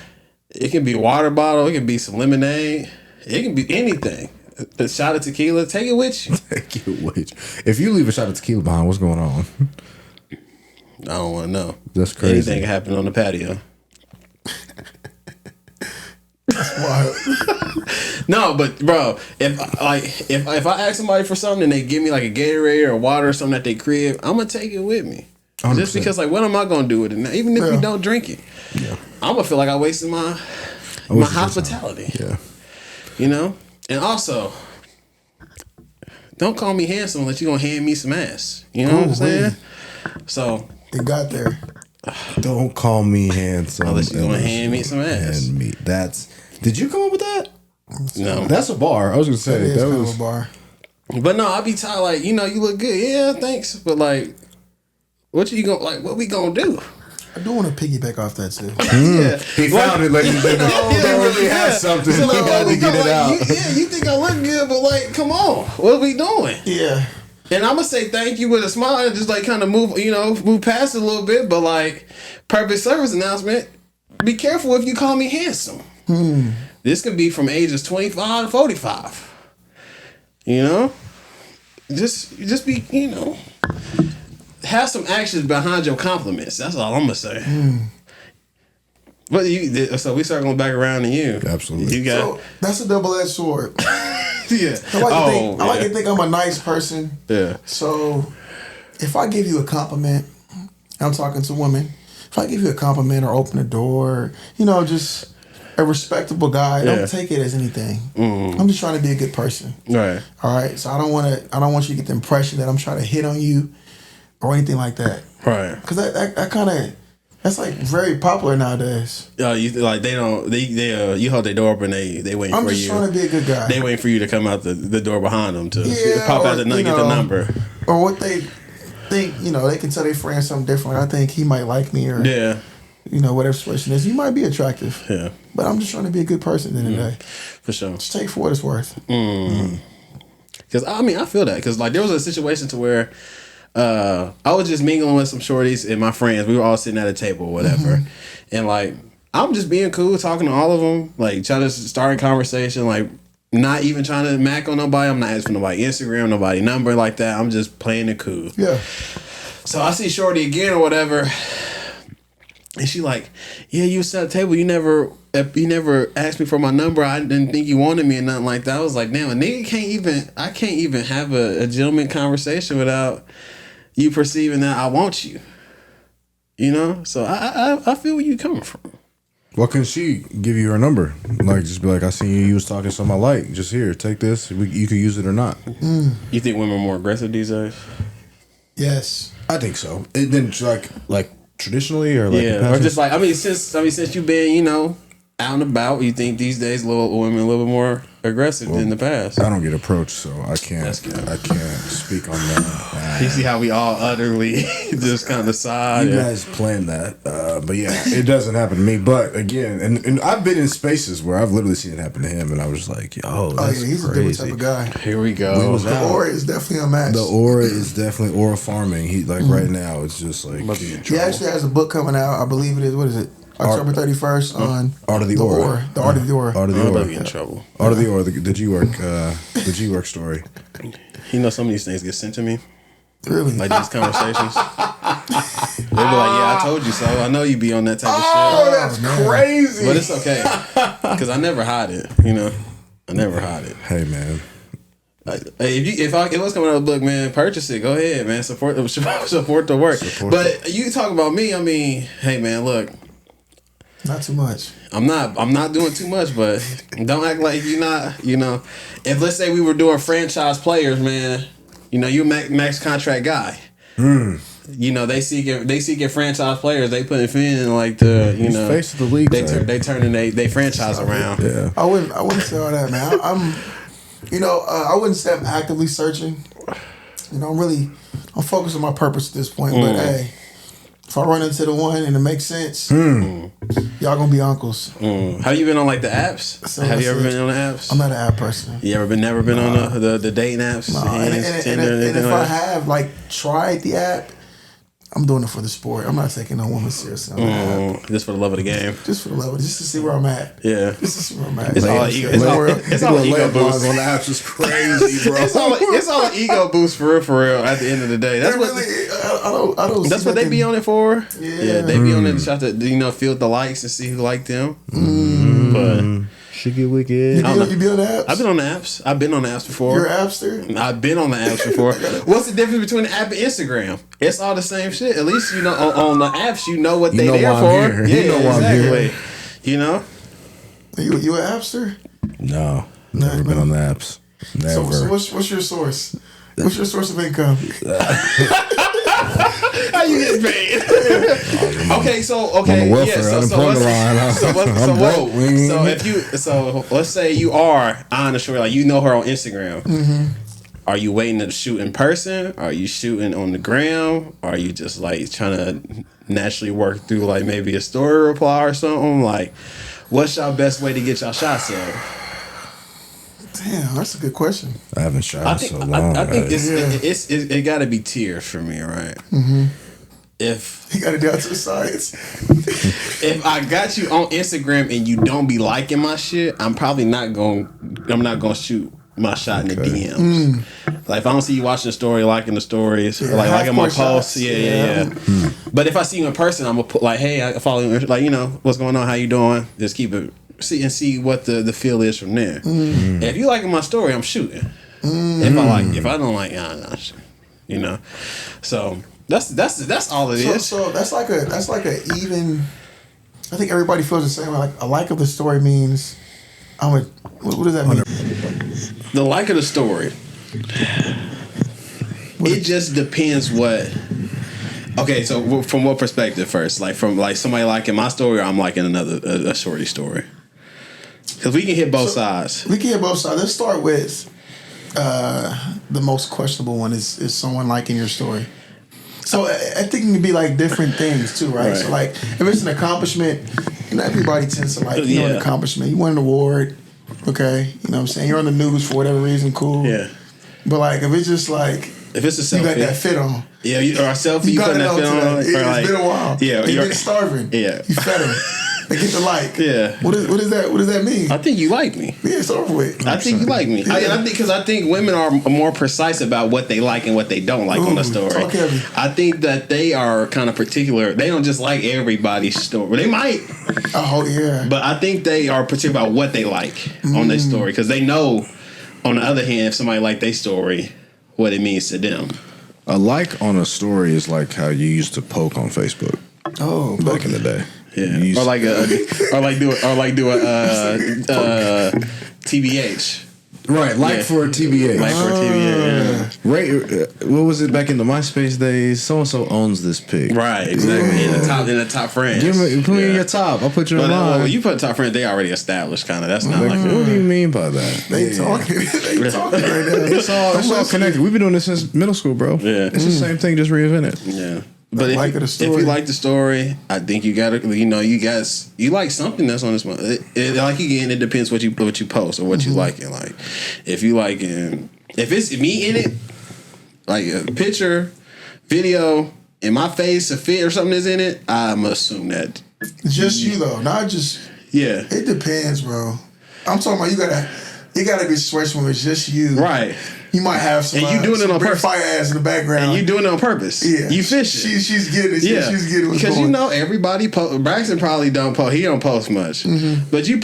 It can be water bottle. It can be some lemonade. It can be anything. A shot of tequila. Take it with you. Take it with you. If you leave a shot of tequila behind, what's going on? I don't want to know. That's crazy. Anything can happen on the patio. That's wild. No, but bro, if I ask somebody for something and they give me like a Gatorade or water or something at their crib, I'm gonna take it with me. 100%. Just because, like, what am I gonna do with it? Now, even if we don't drink it, I'm gonna feel like I wasted my hospitality. Yeah, you know. And also, don't call me handsome unless you gonna hand me some ass. You know what I'm saying? So it got there. Don't call me handsome unless you gonna hand me some ass. Did you come up with that? No, that's a bar. I was gonna say that was a bar. But no, I be tired. Like, you know, you look good. Yeah, thanks. But like, what we gonna do? I do want to piggyback off that too. Yeah, he found it. Like, they really had something. So, he had to get it out. You think I look good, but like, come on, what are we doing? Yeah. And I'm gonna say thank you with a smile and just like kind of move past it a little bit. But like, public service announcement: be careful if you call me handsome. This could be from ages 25 to 45. You know, just be, have some actions behind your compliments. That's all I'm gonna say. But so we start going back around to you. Absolutely. You got so that's a double-edged sword. Yeah. I like to think I'm a nice person. Yeah. So if I give you a compliment, I'm talking to women. If I give you a compliment or open a door, just a respectable guy, don't take it as anything. I'm just trying to be a good person. Right. All right. So I don't want you to get the impression that I'm trying to hit on you or anything like that. Right. Because that's like very popular nowadays. You like you hold their door open, they waiting for you. I'm just trying to be a good guy. They waiting for you to come out the door behind them to pop out get the number. Or what they think, they can tell their friends something different. I think he might like me or whatever situation is. You might be attractive. Yeah. But I'm just trying to be a good person in the day. For sure. Just take for what it's worth. Because I feel that. Because like there was a situation to where I was just mingling with some shorties and my friends. We were all sitting at a table or whatever. And like I'm just being cool, talking to all of them, like trying to start a conversation, like not even trying to mac on nobody. I'm not asking for nobody Instagram, nobody number like that. I'm just playing it cool. Yeah. So I see shorty again or whatever. And she like, yeah, you sat at the table. You never asked me for my number. I didn't think you wanted me or nothing like that. I was like, damn, a nigga can't even have a gentleman conversation without you perceiving that I want you. So I feel where you coming from. Well, can she give you her number? Like, just be like, I seen you was talking to something I like. Just here, take this. You can use it or not. You think women are more aggressive these days? Yes, I think so. It then like traditionally or like or just like since you've been out and about, you think these days women a little bit more aggressive than the past? I don't get approached, so I can't speak on that. You see how we all utterly just kind of sigh. You guys planned that, but yeah, it doesn't happen to me. But again, and I've been in spaces where I've literally seen it happen to him, and I was just like, "Yo, that's he's crazy." a different type of guy. Here we go. The aura is definitely unmatched. The aura is definitely aura farming. He right now, it's just like he actually has a book coming out. I believe it is. What is it? October 31st on Art of the Aura. The Art of the Aura. Art of the Aura. Be in trouble. Art of the Aura. The G-Work story. Some of these things get sent to me. Really? Like these conversations. They be like, yeah, I told you so. I know you be on that type of shit. Oh, that's crazy. But it's okay. Because I never hide it, I never hide it. Hey, man. If it was coming out of the book, man, purchase it. Go ahead, man. Support the work. But you talk about me. I mean, hey, man, look. Not too much. I'm not doing too much, but don't act like you're not. You know, if let's say we were doing franchise players, man, you know, you're a max contract guy. You know, they seeking franchise players. They putting Finn in like the face of the league. They turning they franchise around. Yeah, I wouldn't say all that, man. I wouldn't say I'm actively searching. You know, I'm focused on my purpose at this point. But hey, if I run into the one and it makes sense, y'all gonna be uncles. Have you been on like the apps? So have you ever been on the apps? I'm not an app person. You never been on the dating apps? No, and if I have like tried the app, I'm doing it for the sport. I'm not taking no woman seriously on the app. Just for the love of the game. Just for the love of it, just to see where I'm at. Yeah. Just to see where I'm at. It's all an ego boost on the apps is crazy, bro. It's all an ego boost for real. At the end of the day, that's what I don't. That's what they be on it for. Yeah, they be on it to try to field the likes and see who liked them. But should get wicked. You be on the apps? I've been on the apps. I've been on the apps before. You're an appster? I've been on the apps before. What's the difference between the app and Instagram? It's all the same shit. At least you know on the apps you know what they there for. Yeah, you know why I'm here. You know. You an appster? No, never been on the apps. Never. So what's your source? What's your source of income? How you get paid? Okay, so on the welfare, so let's say you are on the shore, like you know her on Instagram. Mm-hmm. Are you waiting to shoot in person? Are you shooting on the gram? Are you just like trying to naturally work through like maybe a story reply or something? Like, what's y'all best way to get y'all shots in? Damn, that's a good question. I haven't shot in so long. I think it got to be tiers for me, right? Mm-hmm. If you got to down to the sides. If I got you on Instagram and you don't be liking my shit, I'm not gonna shoot my shot in the DMs. Like if I don't see you watching the story, liking the stories, or like liking my posts, yeah. But if I see you in person, I'm gonna put like, hey, I follow you, like what's going on, how you doing? Just keep it. See what the feel is from there. If you liking my story, I'm shooting. If I don't like, nah, So that's all it is. So that's like a even. I think everybody feels the same way. Like a like of the story means what does that mean? The like of the story. It just depends what. Okay, so from what perspective first? Like from like somebody liking my story, or I'm liking a shorty story. Because we can hit both sides. We can hit both sides. Let's start with the most questionable one is someone liking your story. So I think it can be like different things too, right? So like if it's an accomplishment, everybody tends to like an accomplishment. You won an award, okay? You know what I'm saying? You're on the news for whatever reason, cool. Yeah. But like if it's just like if it's a selfie, you got that fit on. Yeah, or a selfie, you putting that fit on. It's been a while. Yeah, you've been starving. Yeah, you fed him. They get the like. Yeah. What does that mean? I think you like me. Yeah, it's over with. I think you like me. Yeah. I think women are more precise about what they like and what they don't like on the story. Talk heavy. I think that they are kind of particular. They don't just like everybody's story. They might. Oh yeah. But I think they are particular about what they like on their story because they know. On the other hand, if somebody like their story, what it means to them. A like on a story is like how you used to poke on Facebook. Oh, back in the day. Yeah, or do a TBH. Right, for a TBH. Like for a TBH. Yeah. Right, what was it back in the MySpace days? So and so owns this pic. Right, exactly. In the top friends. Put me in your top. I'll put you in mine. Well, you put top friends, they already established. Kind of. That's not like. What do you mean by that? They talking right now. It's all connected. We've been doing this since middle school, bro. Yeah, it's the same thing, just reinvented. Yeah. But if you like the story, I think you gotta, you like something that's on this one. Like again, it depends what you post or what you like. And like, if you like, if it's me in it, like a picture, video, and my face, a fit or something is in it, I'm assume that. Just you though, not just. Yeah. It depends, bro. I'm talking about you gotta be a situation where it's just you. Right. You might have some. And you doing it on purpose. Fire ass in the background. And you doing it on purpose. Yeah. You fishing. She's getting it. Yeah. She's getting what's because going. you know everybody. Braxton probably don't post. He don't post much. Mm-hmm. But you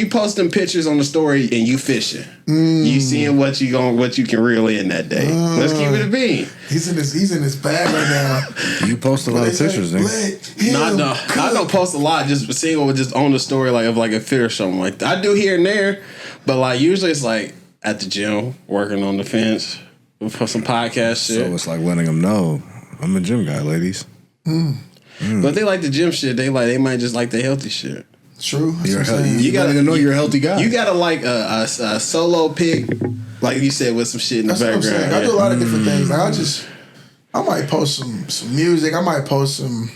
post them pictures on the story and you fishing. You seeing what you can reel in that day. Let's keep it a bean. He's in his bag right now. You post a lot of pictures, nigga. No, I don't post a lot. Just seeing what just on the story of a fit or something like that. I do here and there, but like usually it's like at the gym working on the fence for some podcast shit. So it's like letting them know I'm a gym guy, ladies. But they like the gym shit. They might just like the healthy shit. True. You gotta know you're a healthy guy. You gotta like a solo pic, like you said, with some shit in the background. I do a lot of different things. Like I might post some music. I might post some,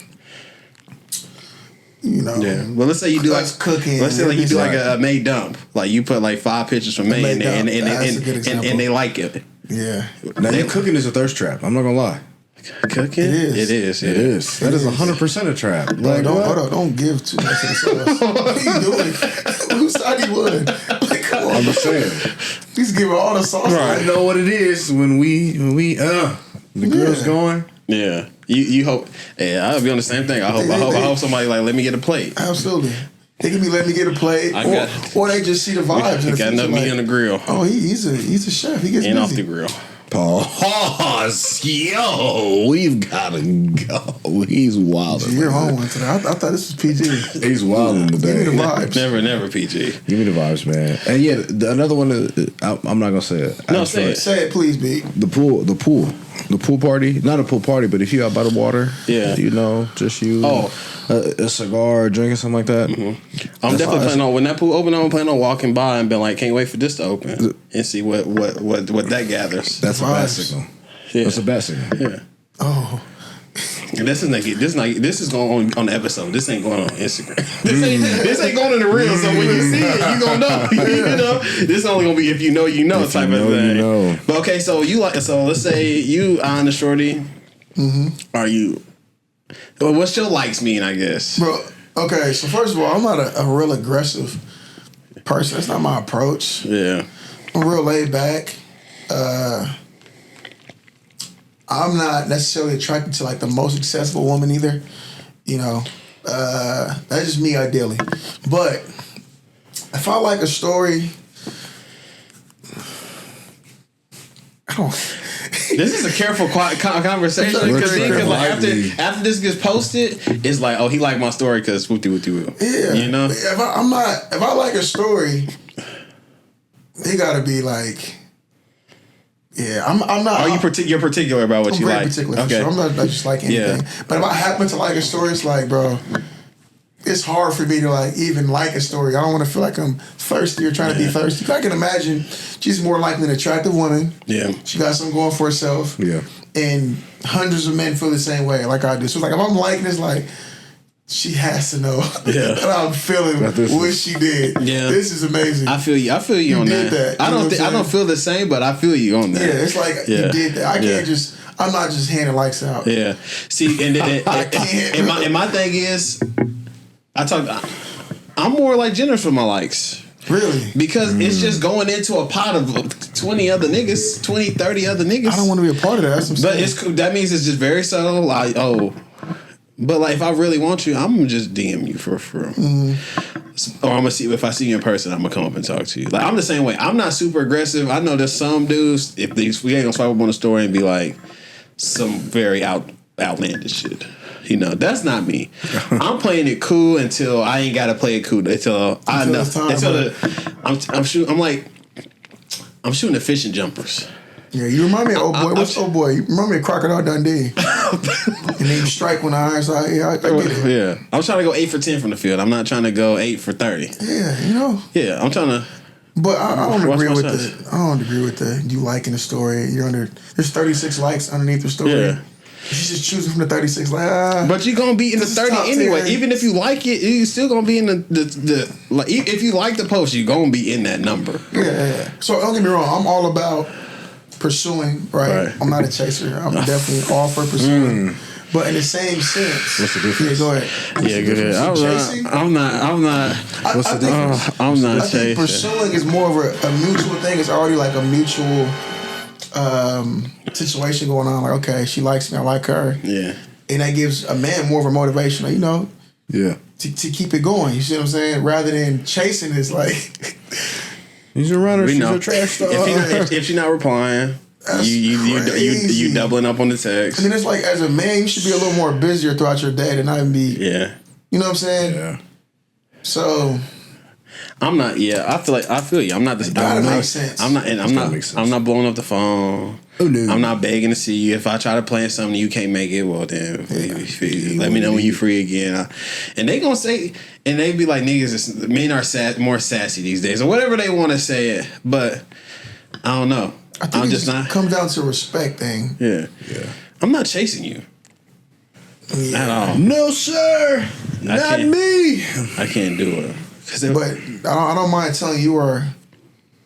Yeah. Well, let's say you do cooking. Let's say like you do like a May dump. Like you put like 5 pictures from May, and they like it. Yeah. Now, cooking is a thirst trap. I'm not gonna lie. Cooking? It is. That is 100% a trap. Like, hold on. Don't give too much of the sauce. What are you doing? Whose side you on? Like, come on. I'm just saying. He's giving all the sauce. Right. I know what it is when the girl's going. Yeah. You hope. Yeah, I'll be on the same thing. I hope somebody like let me get a plate. Absolutely. They can be letting me get a plate, or they just see the vibes. Got enough meat on the grill. Oh, he's a chef. He gets busy. Off the grill. Pause. Yo, we've gotta go. He's wilding. You're home one today. I thought this was PG. He's wilding today. Give me the vibes. Never PG. Give me the vibes, man. And yeah, another one. I'm not gonna say it. No, say it. Say it, please, B. The pool party. Not a pool party, but if you out by the water, just you. A cigar, drinking something like that. Mm-hmm. I'm definitely planning on when that pool open. I'm planning on walking by and being like, can't wait for this to open and see what that gathers. That's a bad signal. Yeah. That's a bad signal. Yeah. Oh. And this is going on the episode. This ain't going on Instagram. This ain't going in the reel. So when you see it, you gonna know. This only gonna be if you know type of thing. But okay, so let's say you on the shorty. Mm-hmm. Are you? Well, what's your likes mean? I guess. Bro. Okay. So first of all, I'm not a real aggressive person. That's not my approach. Yeah. I'm real laid back. I'm not necessarily attracted to like the most successful woman either. That's just me ideally. But if I like a story, I don't. This is a careful conversation because like after this gets posted, it's like, oh, he liked my story because whoopty. Yeah, If I like a story, it gotta be like. Yeah, I'm not. Are you're particular about what you like? Particular, okay. Sure. I'm not just like anything. Yeah. But if I happen to like a story, it's like, bro, it's hard for me to like even like a story. I don't want to feel like I'm thirsty or trying to be thirsty. I can imagine she's more likely an attractive woman. Yeah, she got something going for herself. Yeah, and hundreds of men feel the same way, like I do. So like, if I'm liking this, like. She has to know that I'm feeling what she did. Yeah, this is amazing. I feel you on that. I don't feel the same, but I feel you on that. Yeah, it's like you did that. I can't just. I'm not just handing likes out. Yeah. See, and I can't. And my thing is, I'm more like generous with my likes. Really? Because it's just going into a pot of 20 other niggas, 20, 30 other niggas. I don't want to be a part of that. That's what I'm saying. But that means it's just very subtle. Like, but like, if I really want you, I'm gonna just DM you for real. Mm-hmm. Or I'm gonna see if I see you in person, I'm gonna come up and talk to you. Like I'm the same way. I'm not super aggressive. I know there's some dudes we ain't gonna swipe up on the story and be like some very outlandish shit. That's not me. I'm playing it cool until I ain't gotta play it cool until I know. I'm shooting efficient jumpers. Yeah, you remind me of old boy. What's old boy? You remind me of Crocodile Dundee. And then you strike when the iron's out. Yeah, I get it. Yeah, I'm trying to go 8 for 10 from the field. I'm not trying to go 8 for 30. Yeah, Yeah, I'm trying to. But I don't agree with that. I don't agree with the you liking the story. There's 36 likes underneath the story. Yeah. You just choosing from the 36. But you're gonna be in the 30 anyway. 10. Even if you like it, you're still gonna be in the like. If you like the post, you're gonna be in that number. Yeah. So don't get me wrong. I'm all about pursuing. Right. I'm not a chaser. I'm definitely all for pursuing. But in the same sense, what's the difference? Yeah, go ahead. Yeah, good. I'm not. What's the difference? I'm not chasing. I think pursuing is more of a mutual thing. It's already like a mutual situation going on. Like, okay, she likes me, I like her. Yeah. And that gives a man more of a motivation, like, you know, to keep it going. You see what I'm saying? Rather than chasing this, like, he's a runner. She's a trash star. If she's not replying, you doubling up on the text. And then it's like, as a man, you should be a little more busier throughout your day than not even be. Yeah. You know what I'm saying? Yeah. So. I'm not. Yeah, I feel you. I'm not this. That makes sense. I'm not blowing up the phone. Oh, no. I'm not begging to see you. If I try to plan something you can't make it, well then let me know when you free again. And they gonna say, and they be like, niggas, men are more sassy these days, or whatever they want to say it. But I don't know. I think it just comes down to a respect thing. Yeah. I'm not chasing you at all. No, sir. Not me. I can't do it. But I don't mind telling you are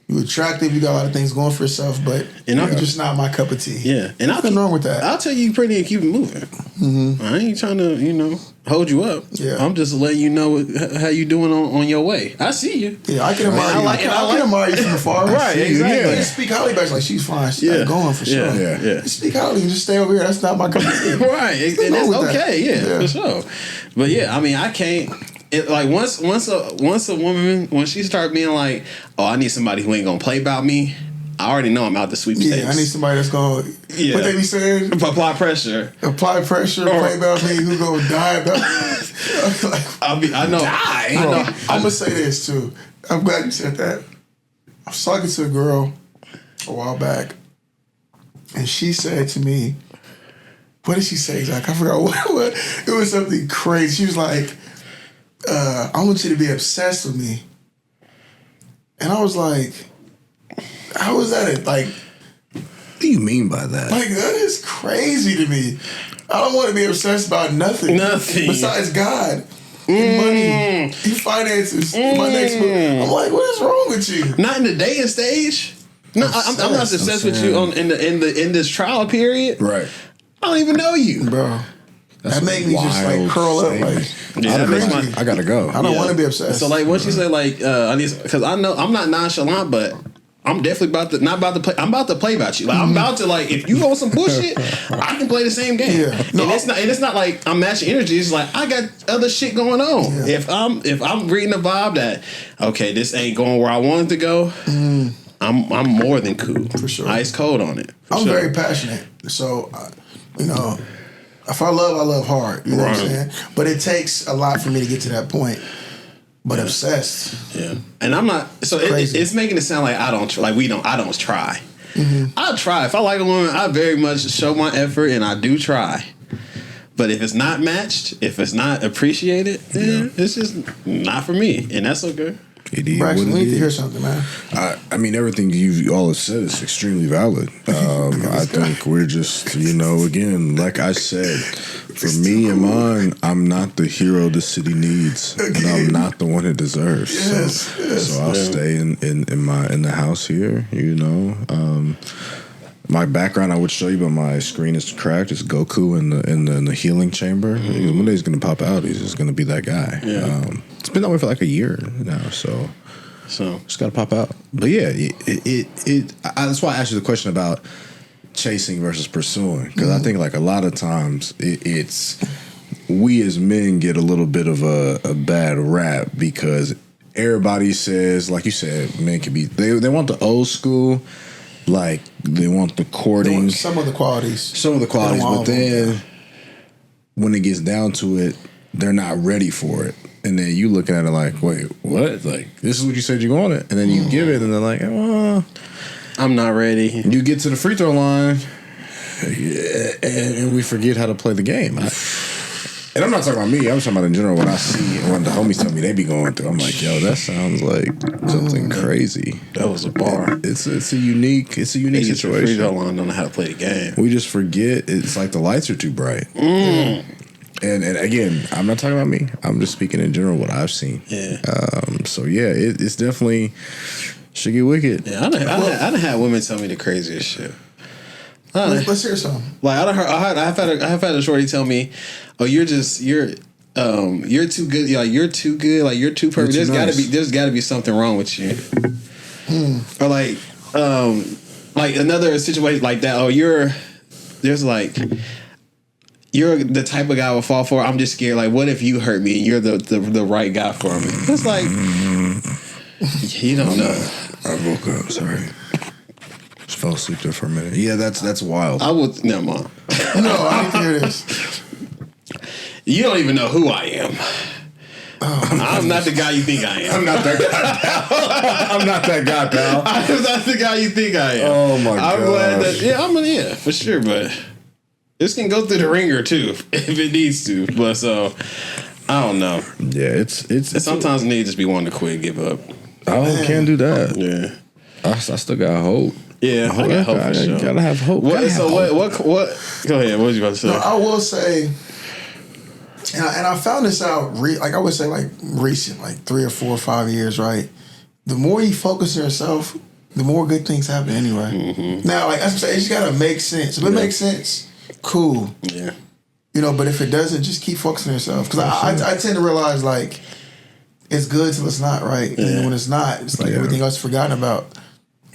attractive. You got a lot of things going for yourself, but you're just not my cup of tea. Yeah, and nothing wrong with that. I'll tell you pretty and keep it moving. Mm-hmm. I ain't trying to, hold you up. Yeah, I'm just letting you know how you doing on your way. I see you. Yeah, I can admire you. I can admire you from afar. Right, exactly. Yeah. You speak highly about, like, she's fine. She's got it going for sure. Yeah. You speak highly and just stay over here. That's not my cup of tea. Right, and that's okay. Yeah, for sure. But yeah, I mean, I can't. Like once a woman, when she start being like, oh, I need somebody who ain't gonna play about me, I already know I'm out the sweepstakes. Yeah, I need somebody that's gonna what they be saying? Apply pressure, play about me, who gonna die about me. Like, I know. Die? I'm gonna say this too. I'm glad you said that. I was talking to a girl a while back, and she said to me, what did she say exactly? I forgot what. It was something crazy. She was like, I want you to be obsessed with me. And I was like, how is that? Like, what do you mean by that? Like, that is crazy to me. I don't want to be obsessed about nothing. Besides God. Money. And finances. My next move. I'm like, what is wrong with you? Not in the dating stage. No, I'm not obsessed with you in this trial period. Right. I don't even know you. Bro. That make me just like curl up. Like, I gotta go. I don't want to be obsessed. So like, once you say like, I need, because I know I'm not nonchalant, but I'm definitely not about to play. I'm about to play about you. Like, I'm about to, like, if you want some bullshit, I can play the same game. Yeah. No, and it's not like I'm matching energy. It's like I got other shit going on. Yeah. If I'm reading the vibe that, okay, this ain't going where I want it to go, I'm more than cool. For sure. Ice cold on it. I'm very passionate. So, if I love hard. You know what I'm saying? But it takes a lot for me to get to that point. But obsessed. Yeah. And I'm not. So it's making it sound like I don't try. Mm-hmm. I'll try. If I like a woman, I very much show my effort and I do try. But if it's not matched, if it's not appreciated, it's just not for me. And that's okay. Braxton, we need to hear something, man. I mean, everything you all have said is extremely valid. I think we're just, again, like I said, for me and mine, I'm not the hero the city needs, and I'm not the one it deserves. So I'll stay in the house here. My background I would show you, but my screen is cracked. It's Goku in the healing chamber. Mm-hmm. One day he's gonna pop out. He's just gonna be that guy. Yeah. It's been that way for like a year now, so just gotta pop out. But yeah, that's why I asked you the question about chasing versus pursuing, because I think like a lot of times it's we as men get a little bit of a bad rap because everybody says, like you said, men can be they want the old school. Like, they want the courting. Some of the qualities. But then when it gets down to it, they're not ready for it. And then you looking at it like, wait, what? Like, this is what you said you wanted. And then you give it, and they're like, oh, I'm not ready. You get to the free throw line, and we forget how to play the game. And I'm not talking about me. I'm talking about in general what I see and what the homies tell me they be going through. I'm like, yo, that sounds like something crazy. That was a bar. It's a unique situation. Free throw line don't know how to play the game. We just forget. It's like the lights are too bright. And again, I'm not talking about me. I'm just speaking in general what I've seen. Yeah. So yeah, it's definitely should get wicked. Yeah, I done had women tell me the craziest shit. Let's hear some. Like I've had a shorty tell me, "Oh, you're too good. Like you're too good. Like you're too perfect. There's gotta be something wrong with you." Or like, like another situation like that. Oh, you're the type of guy I would fall for. I'm just scared. Like, what if you hurt me and you're the right guy for me? It's like you don't know. I woke up. Sorry. Just fell asleep there for a minute. Yeah, that's wild. I would never mind. No, I need to hear this. You don't even know who I am. I'm not the guy you think I am. I'm not that guy, pal. I'm not that guy, pal. I'm not the guy you think I am. Oh my god. I'm glad that yeah, for sure, but this can go through the ringer too if it needs to. But so I don't know. Yeah, it's sometimes need to just be wanting to quit, give up. I can't do that. Yeah. I still got hope. Yeah, I got hope for sure. You gotta have hope. What? Go ahead. What was you about to say? No, I will say, and I found this out. I would say, like recent, like 3 or 4 or 5 years. Right, the more you focus on yourself, the more good things happen. Anyway. Mm-hmm. Now, like as I'm saying, it just gotta make sense. If it makes sense, cool. Yeah. You know, but if it doesn't, just keep focusing on yourself. Because I tend to realize like it's good till it's not, right? And then when it's not, it's like everything else is forgotten about.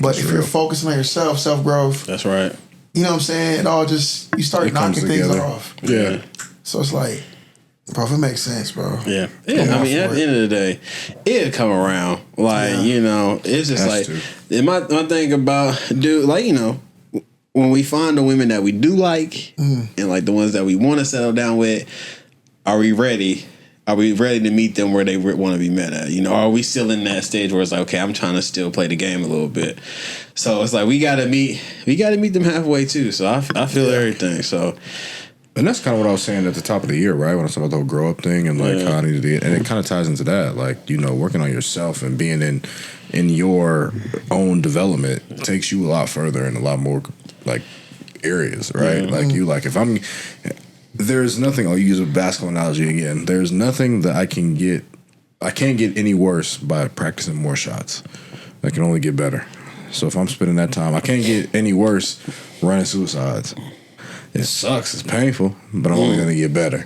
But if you're focusing on yourself, self-growth. That's right. You know what I'm saying? It all just, you start knocking things off. Yeah. So it's like, bro, if it makes sense, bro. Yeah. I mean, at the end of the day, it'll come around. Like, you know, it's just my thing about, dude, like, you know, when we find the women that we do like and like the ones that we want to settle down with, are we ready? Are we ready to meet them where they want to be met at? You know, are we still in that stage where it's like, okay, I'm trying to still play the game a little bit. So it's like we gotta meet them halfway too. So I feel everything. So, and that's kind of what I was saying at the top of the year, right? When I was talking about the whole grow up thing and like how I needed to get, and it kind of ties into that, like, you know, working on yourself and being in your own development takes you a lot further in a lot more like areas, right? Mm-hmm. Like you, like if I'm. There's nothing, I'll use a basketball analogy again. There's nothing that I can't get any worse by practicing more shots. I can only get better. So if I'm spending that time, I can't get any worse running suicides. It sucks, it's painful, but I'm only going to get better.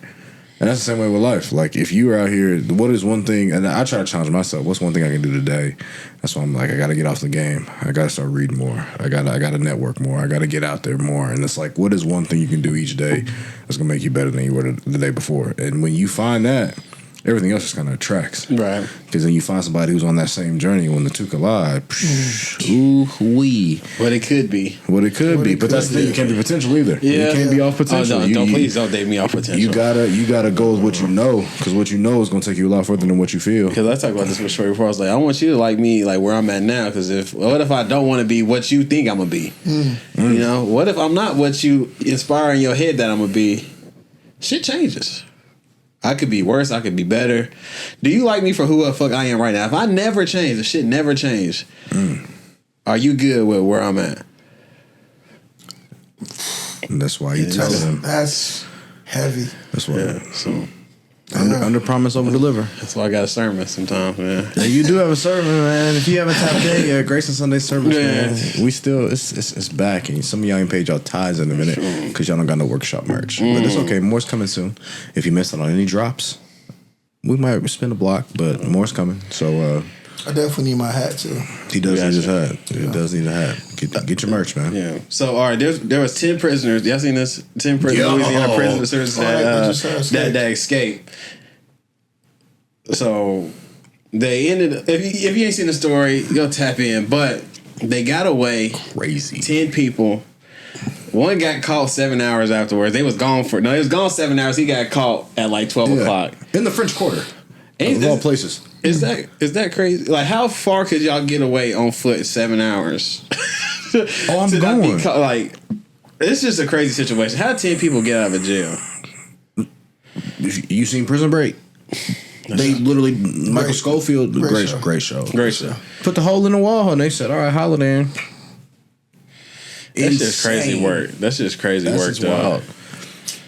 And that's the same way with life. Like, if you're out here, what is one thing, and I try to challenge myself, what's one thing I can do today? That's why I'm like, I got to get off the game. I got to start reading more. I got to network more. I got to get out there more. And it's like, what is one thing you can do each day that's going to make you better than you were the day before? And when you find that, everything else just kind of attracts. Right. Because then you find somebody who's on that same journey. When the two collide, ooh-wee. What it could be. But that's the thing. You can't be potential either. Yeah. You can't be off potential. Oh, no, please don't date me off potential. You gotta go with what you know, because what you know is going to take you a lot further than what you feel. Because I talked about this with Shorty before. I was like, I want you to like me, like where I'm at now. Because what if I don't want to be what you think I'm gonna be? You know, what if I'm not what you inspire in your head that I'm gonna be? Shit changes. I could be worse. I could be better. Do you like me for who the fuck I am right now? If I never change, if shit never changed, are you good with where I'm at? And that's why you tell them. That's heavy. That's why. Yeah, so under promise, over deliver. That's why I got a sermon sometimes, man. Yeah, you do have a sermon, man. If you haven't tapped in yet, Grace and Sunday service, man. We still it's back, and some of y'all ain't paid y'all tithes in a minute because y'all don't got no workshop merch. But it's okay. More's coming soon. If you missed out on any drops, we might spin a block, but more's coming. So I definitely need my hat too. He does need his hat. He does need a hat. Get your merch, man. Yeah. So all right, there was 10 prisoners. Y'all seen this? 10 prisoners, Louisiana prisoners that escaped. So they ended. If you ain't seen the story, go tap in. But they got away. Crazy. 10 people. One got caught 7 hours afterwards. He was gone 7 hours. He got caught at like 12 o'clock in the French Quarter. Of all places. Is that crazy? Like, how far could y'all get away on foot in 7 hours? I'm going. Like, it's just a crazy situation. How 10 people get out of a jail? You seen Prison Break? They literally Michael Schofield, great show. Put the hole in the wall, and they said, "All right, Holiday." That's just crazy work. That's just crazy work, dog.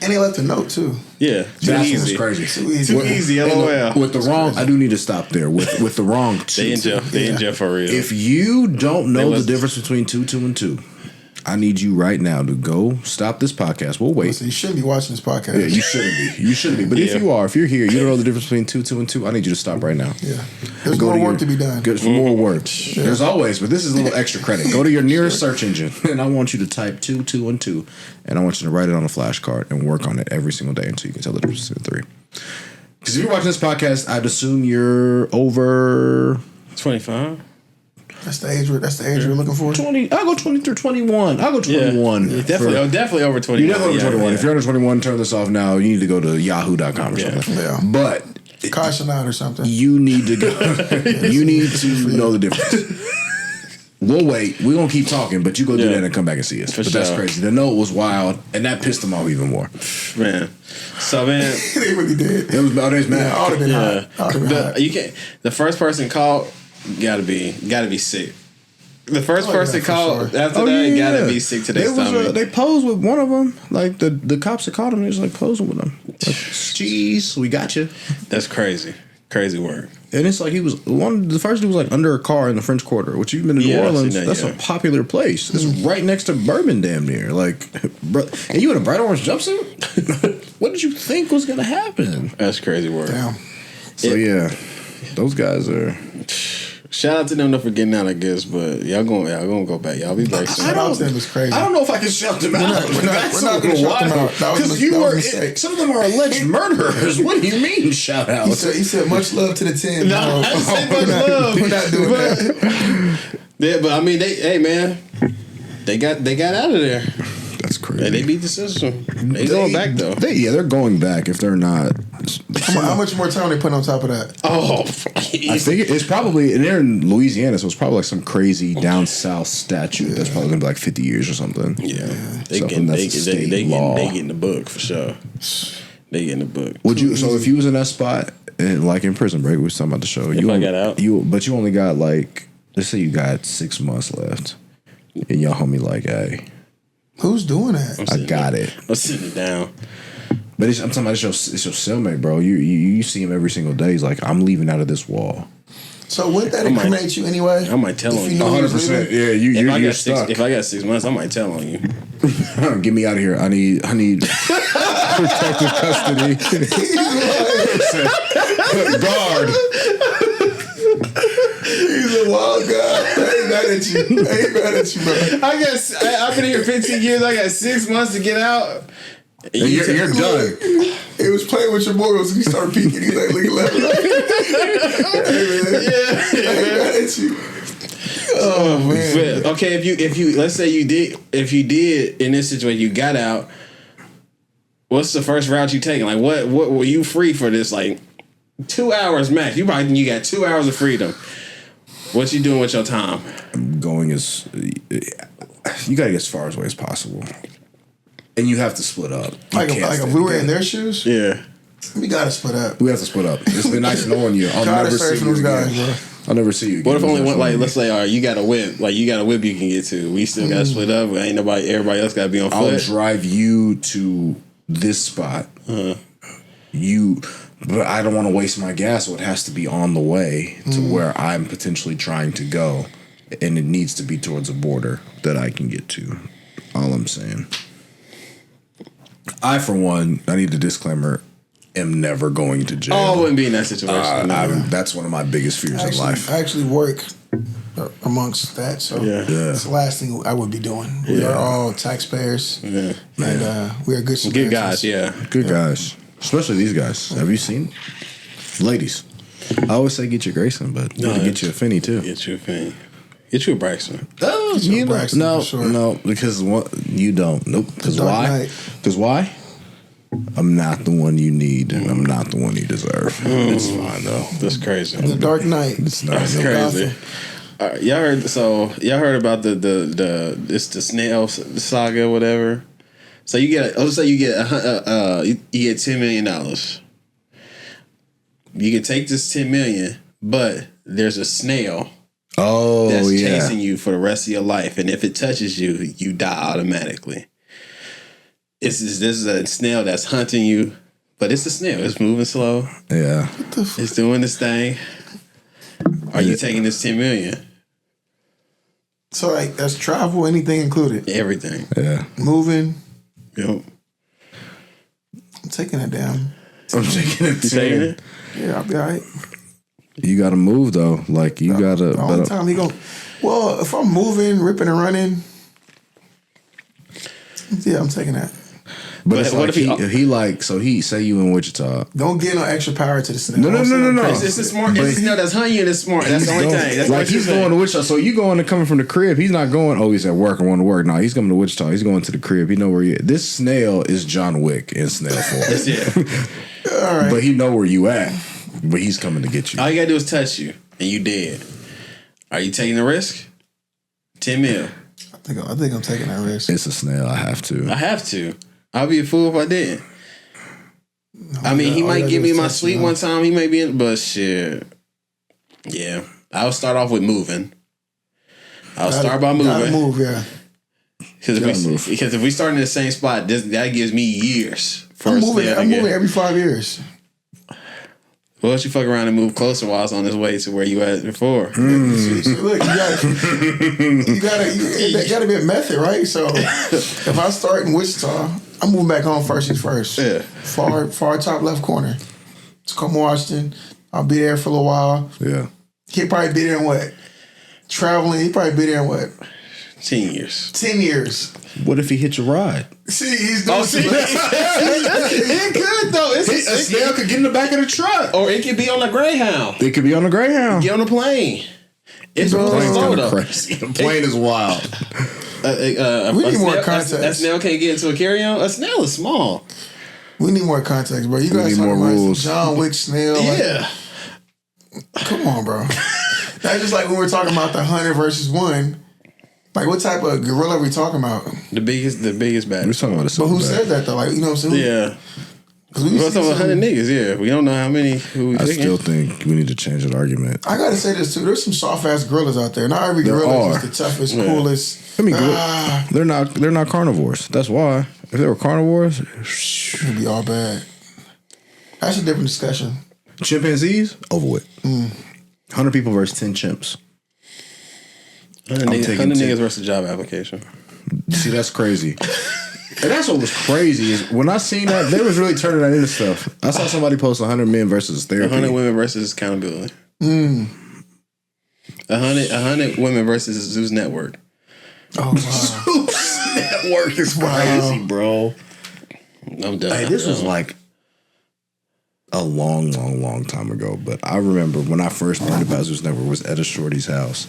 And he left a note too. Yeah, that's what's crazy. Too easy. LOL. With the wrong, I do need to stop there. With the wrong, they in jail. They in jail for real. If you don't know the difference between 2, 2, and 2, I need you right now to go stop this podcast. We'll wait. So you shouldn't be watching this podcast. Yeah, you shouldn't be. You shouldn't be. But if you are, if you're here, you don't know the difference between 2 and 2. I need you to stop right now. Yeah. There's more work to be done. There's more work. Yeah. There's always, but this is a little extra credit. Go to your nearest search engine, and I want you to type 2, 2, and 2, and I want you to write it on a flashcard and work on it every single day until you can tell the difference between 3. Because if you're watching this podcast, I'd assume you're over 25. That's the age we're looking for. 20. I'll go 20 through 21. I'll go 21. Yeah, definitely over 21. You're definitely over 21. If you're under 21, turn this off now. You need to go to yahoo.com or something. Yeah. But caution out or something. you need to go. You need to know the difference. We'll wait. We're going to keep talking, but you go do that and come back and see us. But that's crazy. The note was wild, and that pissed them off even more. Man. So, man. They really did. It was about his man. All been hot. You can't. The first person called gotta be sick. The first person called after that gotta be sick to their stomach. They posed with one of them. Like the cops that caught him, they was like posing with him. Like, jeez, we got you. That's crazy. Crazy work. And it's like he was the first dude was like under a car in the French Quarter, which you've been to New Orleans. That's a popular place. It's right next to Bourbon, damn near. Like, and you in a bright orange jumpsuit? What did you think was gonna happen? That's crazy work. Damn. So those guys are. Shout out to them for getting out, I guess, but y'all gonna go back. Y'all be back soon. Shout out to them is crazy. I don't know if I can shout them out. We're not gonna shout them out. Because some of them are alleged murderers. What do you mean shout out? He said much love to the 10. No, I didn't say much love. We're not doing that. Yeah, but I mean, they got out of there. That's crazy. They beat the system. They going back though. They're going back if they're not. How much more time they put on top of that? Oh, I think it's probably, and they're in Louisiana, so it's probably like some crazy down south statute that's probably gonna be like 50 years or something. Yeah, they getting the book for sure. They getting the book. Would you? So if you was in that spot, and like in Prison Break, we was talking about the show. If I got out, but you only got like, let's say you got 6 months left, and your homie like, hey, who's doing that? I got it. I'm sitting down. But I'm talking about it's your cellmate, bro. You see him every single day. He's like, I'm leaving out of this wall. So wouldn't that incriminate you anyway? I might tell on you. 100%. Yeah, you're stuck. If I got 6 months, I might tell on you. Get me out of here. I need protective custody. Guard. He's a wild guy. I ain't mad at you, bro. I've been here 15 years. I got 6 months to get out. You're done. He was playing with your morals and he started peeking. He's like, look left, right. Hey, man. Yeah. I ain't mad at you. Oh, man. But, okay, if you let's say you did in this situation, you got out. What's the first route you taking? Like, what were you free for this? Like 2 hours max. You got 2 hours of freedom. What you doing with your time? I'm going as you gotta get as far away as possible. And you have to split up. Like if we were in their shoes? Yeah. We gotta split up. We have to split up. It's been nice knowing you. I'll never see you again. Guys, bro. I'll never see you again. What if only one, like, let's say, all right, you got a whip. Like, you got a whip you can get to. We still got to split up. Ain't everybody else got to be on foot. I'll drive you to this spot. But I don't want to waste my gas, so it has to be on the way to where I'm potentially trying to go. And it needs to be towards a border that I can get to. All I'm saying. I, for one, I need a disclaimer, am never going to jail. Oh, I wouldn't be in that situation. That's one of my biggest fears in life. I actually work amongst that, so it's the last thing I would be doing. We are all taxpayers, and we are good Samaritans. Good guys, Good guys. Especially these guys. Have you seen? Ladies. I always say get you Grayson, but you gotta get you a Finnie, too. Get you a Finnie. Get you a Braxton. Oh, you Braxton, no, because you don't. Nope. Because why? Because why? I'm not the one you need, and I'm not the one you deserve. It's fine though. That's crazy. The Dark Knight. It's not. That's crazy. Y'all heard about the snail saga or whatever. So you get $10 million. You can take this $10 million, but there's a snail. That's chasing you for the rest of your life, and if it touches you, you die automatically. This is a snail that's hunting you, but it's a snail. It's moving slow. Yeah, it's doing this thing. Are you taking this $10 million? So like that's travel, anything included. Everything. Yeah. Moving. Yep. I'm taking it down. I'm taking it. You taking it? Yeah, I'll be all right. You gotta move though. Like you gotta. The only time he go. Well, if I'm moving, ripping and running, yeah, I'm taking that. But it's what like if he like so he say you in Wichita. Don't get no extra power to the snail. No. It's a smart. It's a snail that's hunting you and it's smart. That's the only thing. That's like he's going to Wichita. So you going to coming from the crib. He's not going. Oh, he's at work. I want to work. No, he's coming to Wichita. He's going to the crib. He know where you. This snail is John Wick in snail form. Yeah. All right. But he know where you at. But he's coming to get you. All you gotta do is touch you, and you dead. Are you taking the risk? 10 mil. I think I'm taking that risk. It's a snail. I have to. I have to. I'll be a fool if I didn't. I mean, he might give me my sleep one time. He may be in, but shit. Yeah. I'll start off with moving. I'll start by moving. Gotta move, yeah. Because if we start in the same spot, that gives me years. I'm moving every 5 years. Well, don't you fuck around and move closer while I was on his way to where you at before? So look, you gotta be a method, right? So if I start in Wichita, I'm moving back home first. Yeah. Far top left corner. Tacoma, Washington. I'll be there for a little while. Yeah. He'll probably be there in what? Traveling. He'll probably be there in what? 10 years. 10 years. What if he hit your ride? See, he's doing It could though. A snail could get in the back of the truck. Or it could be on a Greyhound. It could be on a Greyhound. Get on a plane. It's The really plane's slow kind though. of crazy. The plane is wild. We need more context. That snail can't get into a carry-on. A snail is small. We need more context, bro. You guys need more talking about rules. John Wick snail. Yeah. Come on, bro. That's just like when we were talking about the 100 versus 1. Like, what type of gorilla are we talking about? The biggest bad. We're talking about a But who said that, though? Like, you know what I'm saying? Yeah. Because We're talking about 100 niggas, yeah. We don't know how many who we I picking. still think we need to change that argument. I got to say this, too. There's some soft-ass gorillas out there. Not every gorilla is the toughest, coolest. I mean, they're not carnivores. That's why. If they were carnivores, It'd be all bad. That's a different discussion. chimpanzees, over with. 100 people versus 10 chimps. 100 niggas versus job application. See, that's crazy. And that's what was crazy is when I seen that, they was really turning that into stuff. I saw somebody post 100 men versus therapy. 100 women versus accountability. 100 women versus Zeus Network. Oh, wow. Zeus Network is crazy, bro. I'm done. Hey, this was like a long time ago, but I remember when I first learned about Zeus Network was at a shorty's house.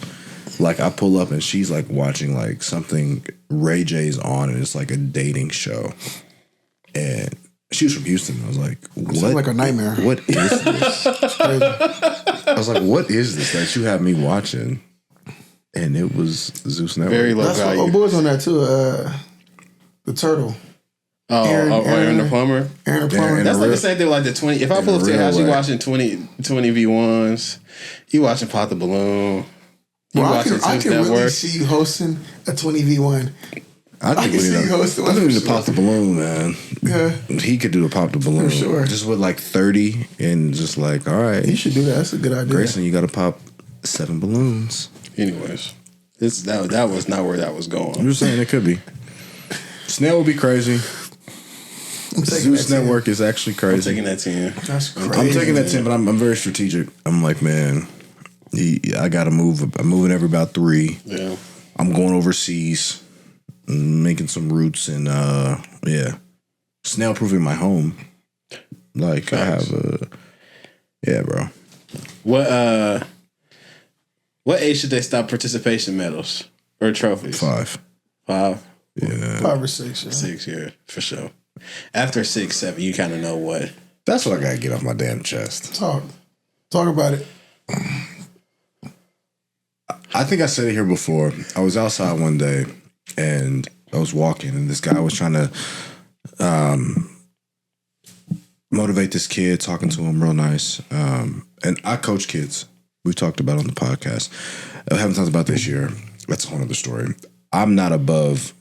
Like I pull up and she's like watching like something Ray J's on and it's like a dating show. And she was from Houston. I was like, what? Sounds like a nightmare. What is this? I was like, what is this that you have me watching? And it was Zeus Network. Very low That's value. what boys on that, too. The turtle. Aaron the plumber. Aaron the plumber. That's like the same thing with like the 20. If I pull up to your house, you watching 20 V1s. You watching Pop the Balloon. You Well, watching I Zeus can really Network. see you hosting a 20v1. I think we need to pop the balloon, man. Yeah. He could do the pop the balloon. For sure. Just with like 30 and just like, all right. You should do that. That's a good idea. Grayson, you got to pop 7 balloons. Anyways, that was not where that was going. I'm just saying it could be. Snail would be crazy. Zeus Network is actually I'm crazy. taking that 10. That's crazy. I'm taking that 10, but I'm very strategic. I'm like, man, I got to move. I'm moving every about 3. Yeah. I'm going overseas, making some roots, and snail proofing my home. Like Facts. I have yeah, bro. What age should they stop participation medals or trophies? 5. 5? Yeah. 5 or 6. Yeah. 6, yeah, for sure. After 6, 7, you kind of know what. That's what I gotta get off my damn chest. Talk about it. I think I said it here before. I was outside one day and I was walking, and this guy was trying to motivate this kid, talking to him real nice. And I coach kids. We talked about it on the podcast. I haven't talked about this year. That's a whole other story. I'm not above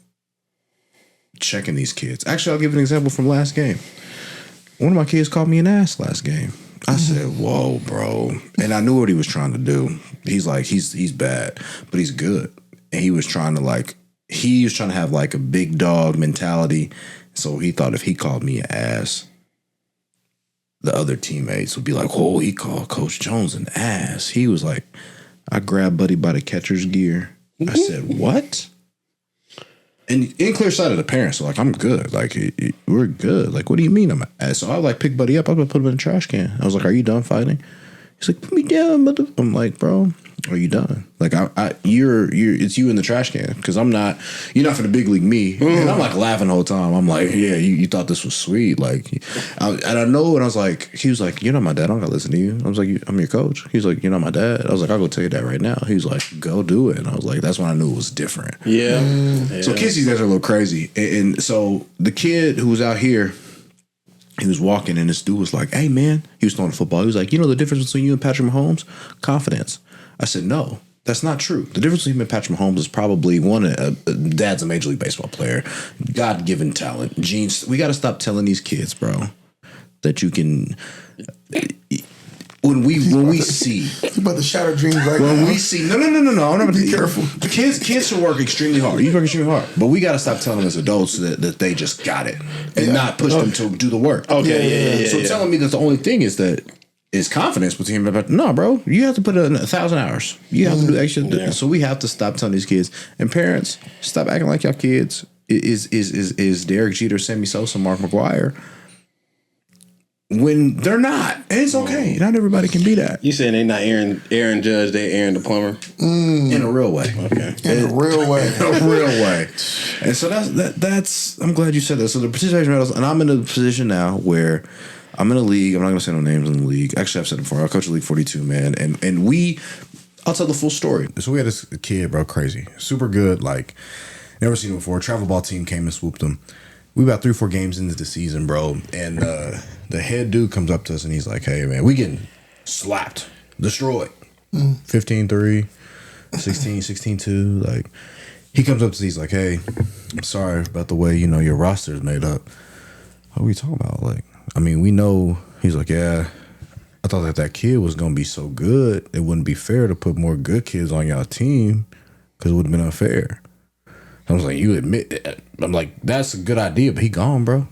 checking these kids. Actually, I'll give an example from last game. One of my kids called me an ass last game. I said, whoa, bro. And I knew what he was trying to do. He's like, he's bad, but he's good. and he was trying to have like a big dog mentality. So he thought if he called me an ass, the other teammates would be like, "Oh, he called Coach Jones an ass." He was like, I grabbed Buddy by the catcher's gear. I said, "What?" And in clear sight of the parents, so like, I'm good. Like, we're good. Like, what do you mean I'm an ass? So I like pick Buddy up. I'm gonna put him in the trash can. I was like, "Are you done fighting?" He's like, "Put me down, mother." I'm like, "Bro, are you done? Like, it's you in the trash can because I'm not. You're not for the big league me." And I'm like laughing the whole time. I'm like, "Yeah, you thought this was sweet." Like, and I know. And I was like, he was like, "You're not my dad. I don't gotta listen to you." I was like, "I'm your coach." He's like, "You're not my dad." I was like, "I'll go tell you that right now." He was like, "Go do it." And I was like, that's when I knew it was different. Yeah. So kids these days are a little crazy. And so the kid who was out here, he was walking and this dude was like, "Hey man," he was throwing the football. He was like, "You know the difference between you and Patrick Mahomes? Confidence." I said, "No, that's not true. The difference between him and Patrick Mahomes is probably dad's a Major League Baseball player, God-given talent, genes. We got to stop telling these kids, bro, that you can." When we see, you about to shatter dreams right now. When we see, no. I'm not be careful. Kids should work extremely hard. You work extremely hard, but we got to stop telling them as adults that they just got it and not push them to do the work. Okay, yeah. So telling me that the only thing is confidence between them. No, bro, you have to put in 1,000 hours. You have to do extra. Yeah. So we have to stop telling these kids and parents stop acting like y'all kids is Derek Jeter, Sammy Sosa, Mark McGwire. When they're not, and it's okay. Not everybody can be that. You saying they not Aaron Judge, they Aaron the plumber in a real way. Okay, in a real way. And so that's. I'm glad you said that. So the participation medals, and I'm in a position now where I'm in a league. I'm not going to say no names in the league. Actually, I've said it before. I coach the League 42, man, and we. I'll tell the full story. So we had this kid, bro, crazy, super good, like never seen him before. Travel ball team came and swooped him. We about 3 or 4 games into the season, bro, and the head dude comes up to us and he's like, "Hey, man, we getting slapped, destroyed, 15-3, 16-2." Like, he comes up to us, he's like, "Hey, I'm sorry about the way your roster is made up." What are we talking about? Like, I mean, we know. He's like, "Yeah, I thought that kid was gonna be so good, it wouldn't be fair to put more good kids on y'all team because it would have been unfair." I was like, "You admit that?" I'm like, "That's a good idea, but he gone, bro."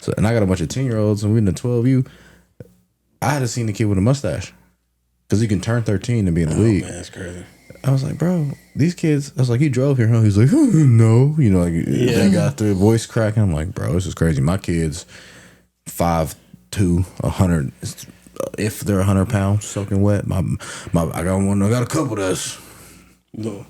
So, and I got a bunch of 10-year-olds, and we in the 12U. I had to see the kid with a mustache because he can turn 13 and be in the league. Man, that's crazy. I was like, "Bro, these kids." I was like, "You drove here, huh?" He's like, "No," They got their voice cracking. I'm like, "Bro, this is crazy." My kids, 5'2", 100. If they're 100 pounds soaking wet, I got a couple that's No.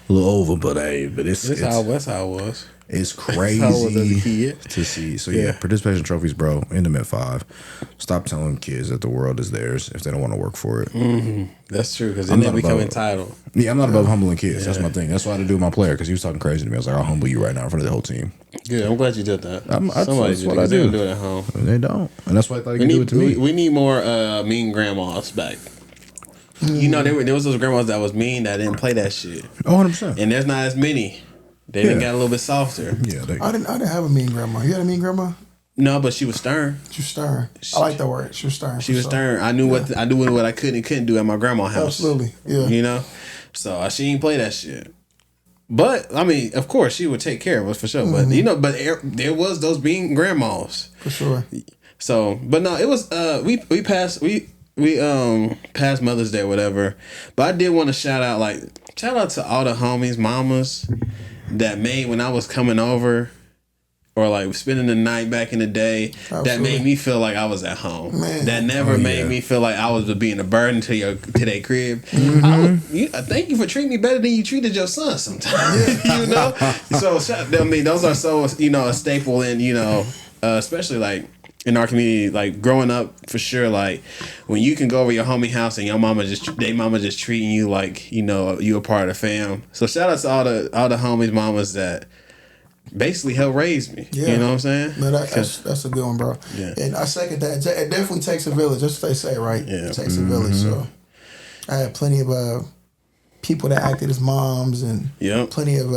a little over, but it's That's how it was. It's crazy to see. So yeah, participation trophies, bro. End them at 5. Stop telling kids that the world is theirs if they don't want to work for it. Mm-hmm. That's true, because then they become entitled. Yeah, I'm not above humbling kids. That's my thing. That's why I had to do with my player, because he was talking crazy to me. I was like, "I'll humble you right now in front of the whole team." Good. I'm glad you did that. Somebody did it. They don't do it at home. They don't, and that's why I thought you could do it to me. We need more mean grandmas back. There was those grandmas that was mean that didn't play that shit. 100%. And there's not as many. They done got a little bit softer. Yeah, I didn't have a mean grandma. You had a mean grandma? No, but she was stern. She was stern. I like that word. She was stern. She was stern. I knew what I could and couldn't do at my grandma's house. Absolutely. Yeah. So she didn't play that shit. But I mean, of course, she would take care of us for sure. Mm-hmm. But there was those mean grandmas for sure. So, but no, it was we passed Mother's Day or whatever. But I did want to shout out to all the homies, mamas that made when I was coming over or like spending the night back in the day. Absolutely. That made me feel like I was at home. Man. That never made me feel like I was being a burden to their crib. Mm-hmm. Thank you for treating me better than you treated your son sometimes. So I mean, those are so a staple in especially like in our community, like growing up for sure, like when you can go over your homie house and your mama just treating you like you a part of the fam. So shout out to all the homies, mamas that basically helped raise me. Yeah. You know what I'm saying? No, that's a good one, bro. Yeah. And I second that. It definitely takes a village. That's what they say, right? Yeah. It takes a village. So I had plenty of people that acted as moms and plenty of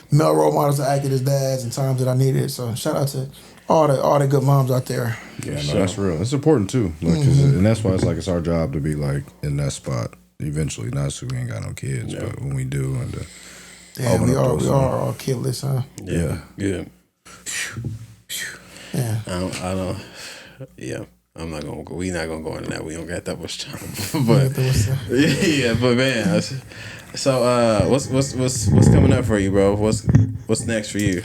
male role models that acted as dads in times that I needed it. So shout out to all the good moms out there. Yeah, no, that's real. It's important too, and that's why it's our job to be like in that spot. eventually. Not so we ain't got no kids, but when we do, and yeah, we are all kidless, huh? Yeah. Good. Yeah. I don't. Yeah. I'm not gonna go. We not gonna go into that. We don't got that much time. But yeah, but man. So what's coming up for you, bro? What's next for you?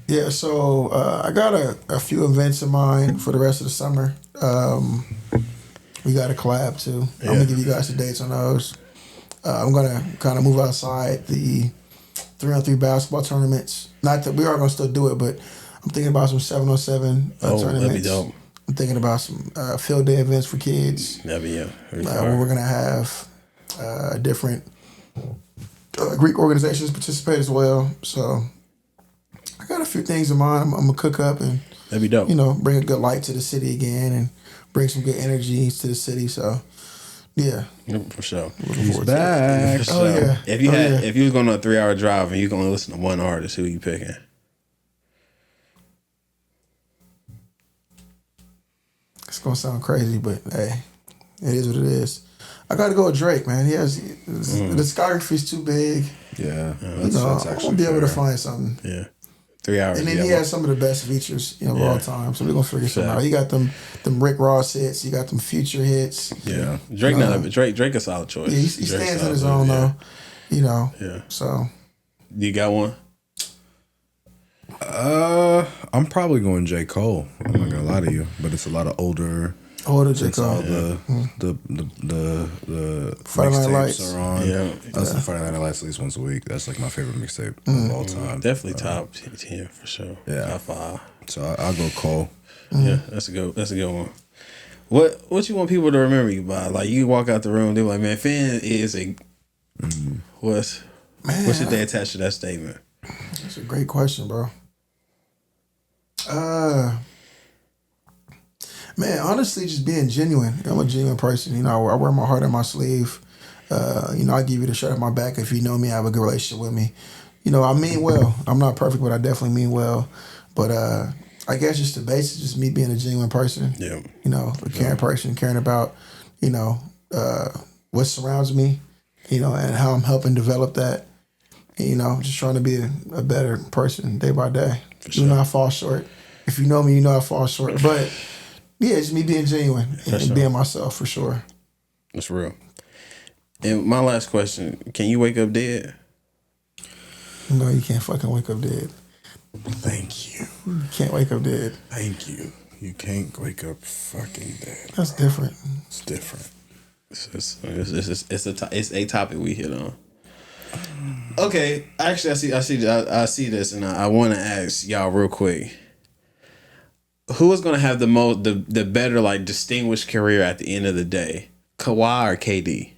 Yeah, so I got a few events in mind for the rest of the summer. We got a collab too. I'm gonna give you guys the dates on those. I'm gonna kind of move outside the 3-on-3 basketball tournaments. Not that we are gonna still do it, but I'm thinking about some 7-on-7 tournaments. That'd be dope. I'm thinking about some field day events for kids. That'd be where we're gonna have different Greek organizations participate as well. So I got a few things in mind. I'm gonna cook up and that'd be dope. Bring a good light to the city again and bring some good energy to the city. So yeah, for sure. He's back. For sure. Yeah. If you was going on a 3-hour drive and you gonna listen to one artist, who you picking? It's gonna sound crazy, but hey, it is what it is. I got to go with Drake, man. The discography's too big. Yeah, that's actually I won't be able to find something. Yeah, 3 hours. And then he has some of the best features of all time. So we're gonna figure something out. He got them Rick Ross hits. He got them Future hits. Yeah, Drake Drake a solid choice. Yeah, he stands on his own though. Yeah. So you got one? I'm probably going J. Cole. I'm not gonna lie to you, but it's a lot of older J. Cole. All the Friday Night Lights are on. Yeah, that's the Friday Night Lights at least once a week. That's like my favorite mixtape of all time. Definitely top 10 for sure. Yeah, top 5. So I'll go Cole. Yeah, that's a good one. What you want people to remember you by? Like you walk out the room, they're like, man, Finn is a what should they attach to that statement? That's a great question, bro. Man, honestly, just being genuine. I'm a genuine person. I wear my heart on my sleeve. I give you the shirt on my back if you know me, have a good relationship with me. I mean well. I'm not perfect, but I definitely mean well. But I guess just the basis, just me being a genuine person. Yeah. A caring person, caring about, what surrounds me, and how I'm helping develop that. And, just trying to be a better person day by day. Sure. I fall short. If you know me, I fall short. But yeah, it's me being genuine and being myself for sure. That's real. And my last question, can you wake up dead? No, you can't fucking wake up dead. Thank you. You can't wake up dead. Thank you. You can't wake up fucking dead. That's different. It's different. It's a topic we hit on. Okay, actually, I see this, and I want to ask y'all real quick: who is going to have the better, like, distinguished career at the end of the day, Kawhi or KD?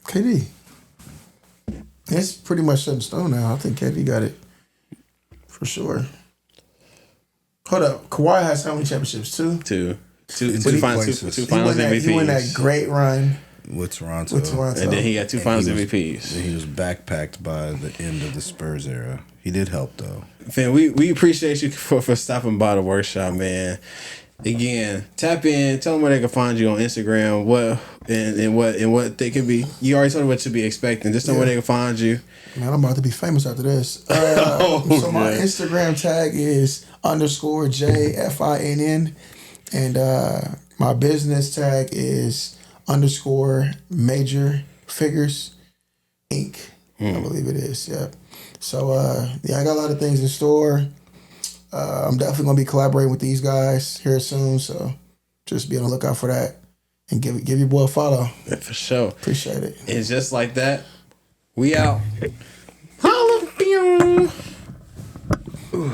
KD. It's pretty much set in stone now. I think KD got it for sure. Hold up, Kawhi has how many championships? Two finals MVPs. He won that great run. With Toronto. And then he got 2 finals MVPs. Then he was backpacked by the end of the Spurs era. He did help though. Finn, we appreciate you for stopping by the workshop, man. Again, tap in, tell them where they can find you on Instagram, what they could be. You already told them what to be expecting. Just tell them where they can find you. Man, I'm about to be famous after this. So my Instagram tag is _JFINN, and my business tag is _Major Figures Inc. I believe it is. Yeah. So I got a lot of things in store. I'm definitely gonna be collaborating with these guys here soon. So just be on the lookout for that and give your boy a follow. Yeah, for sure. Appreciate it. It's just like that. We out.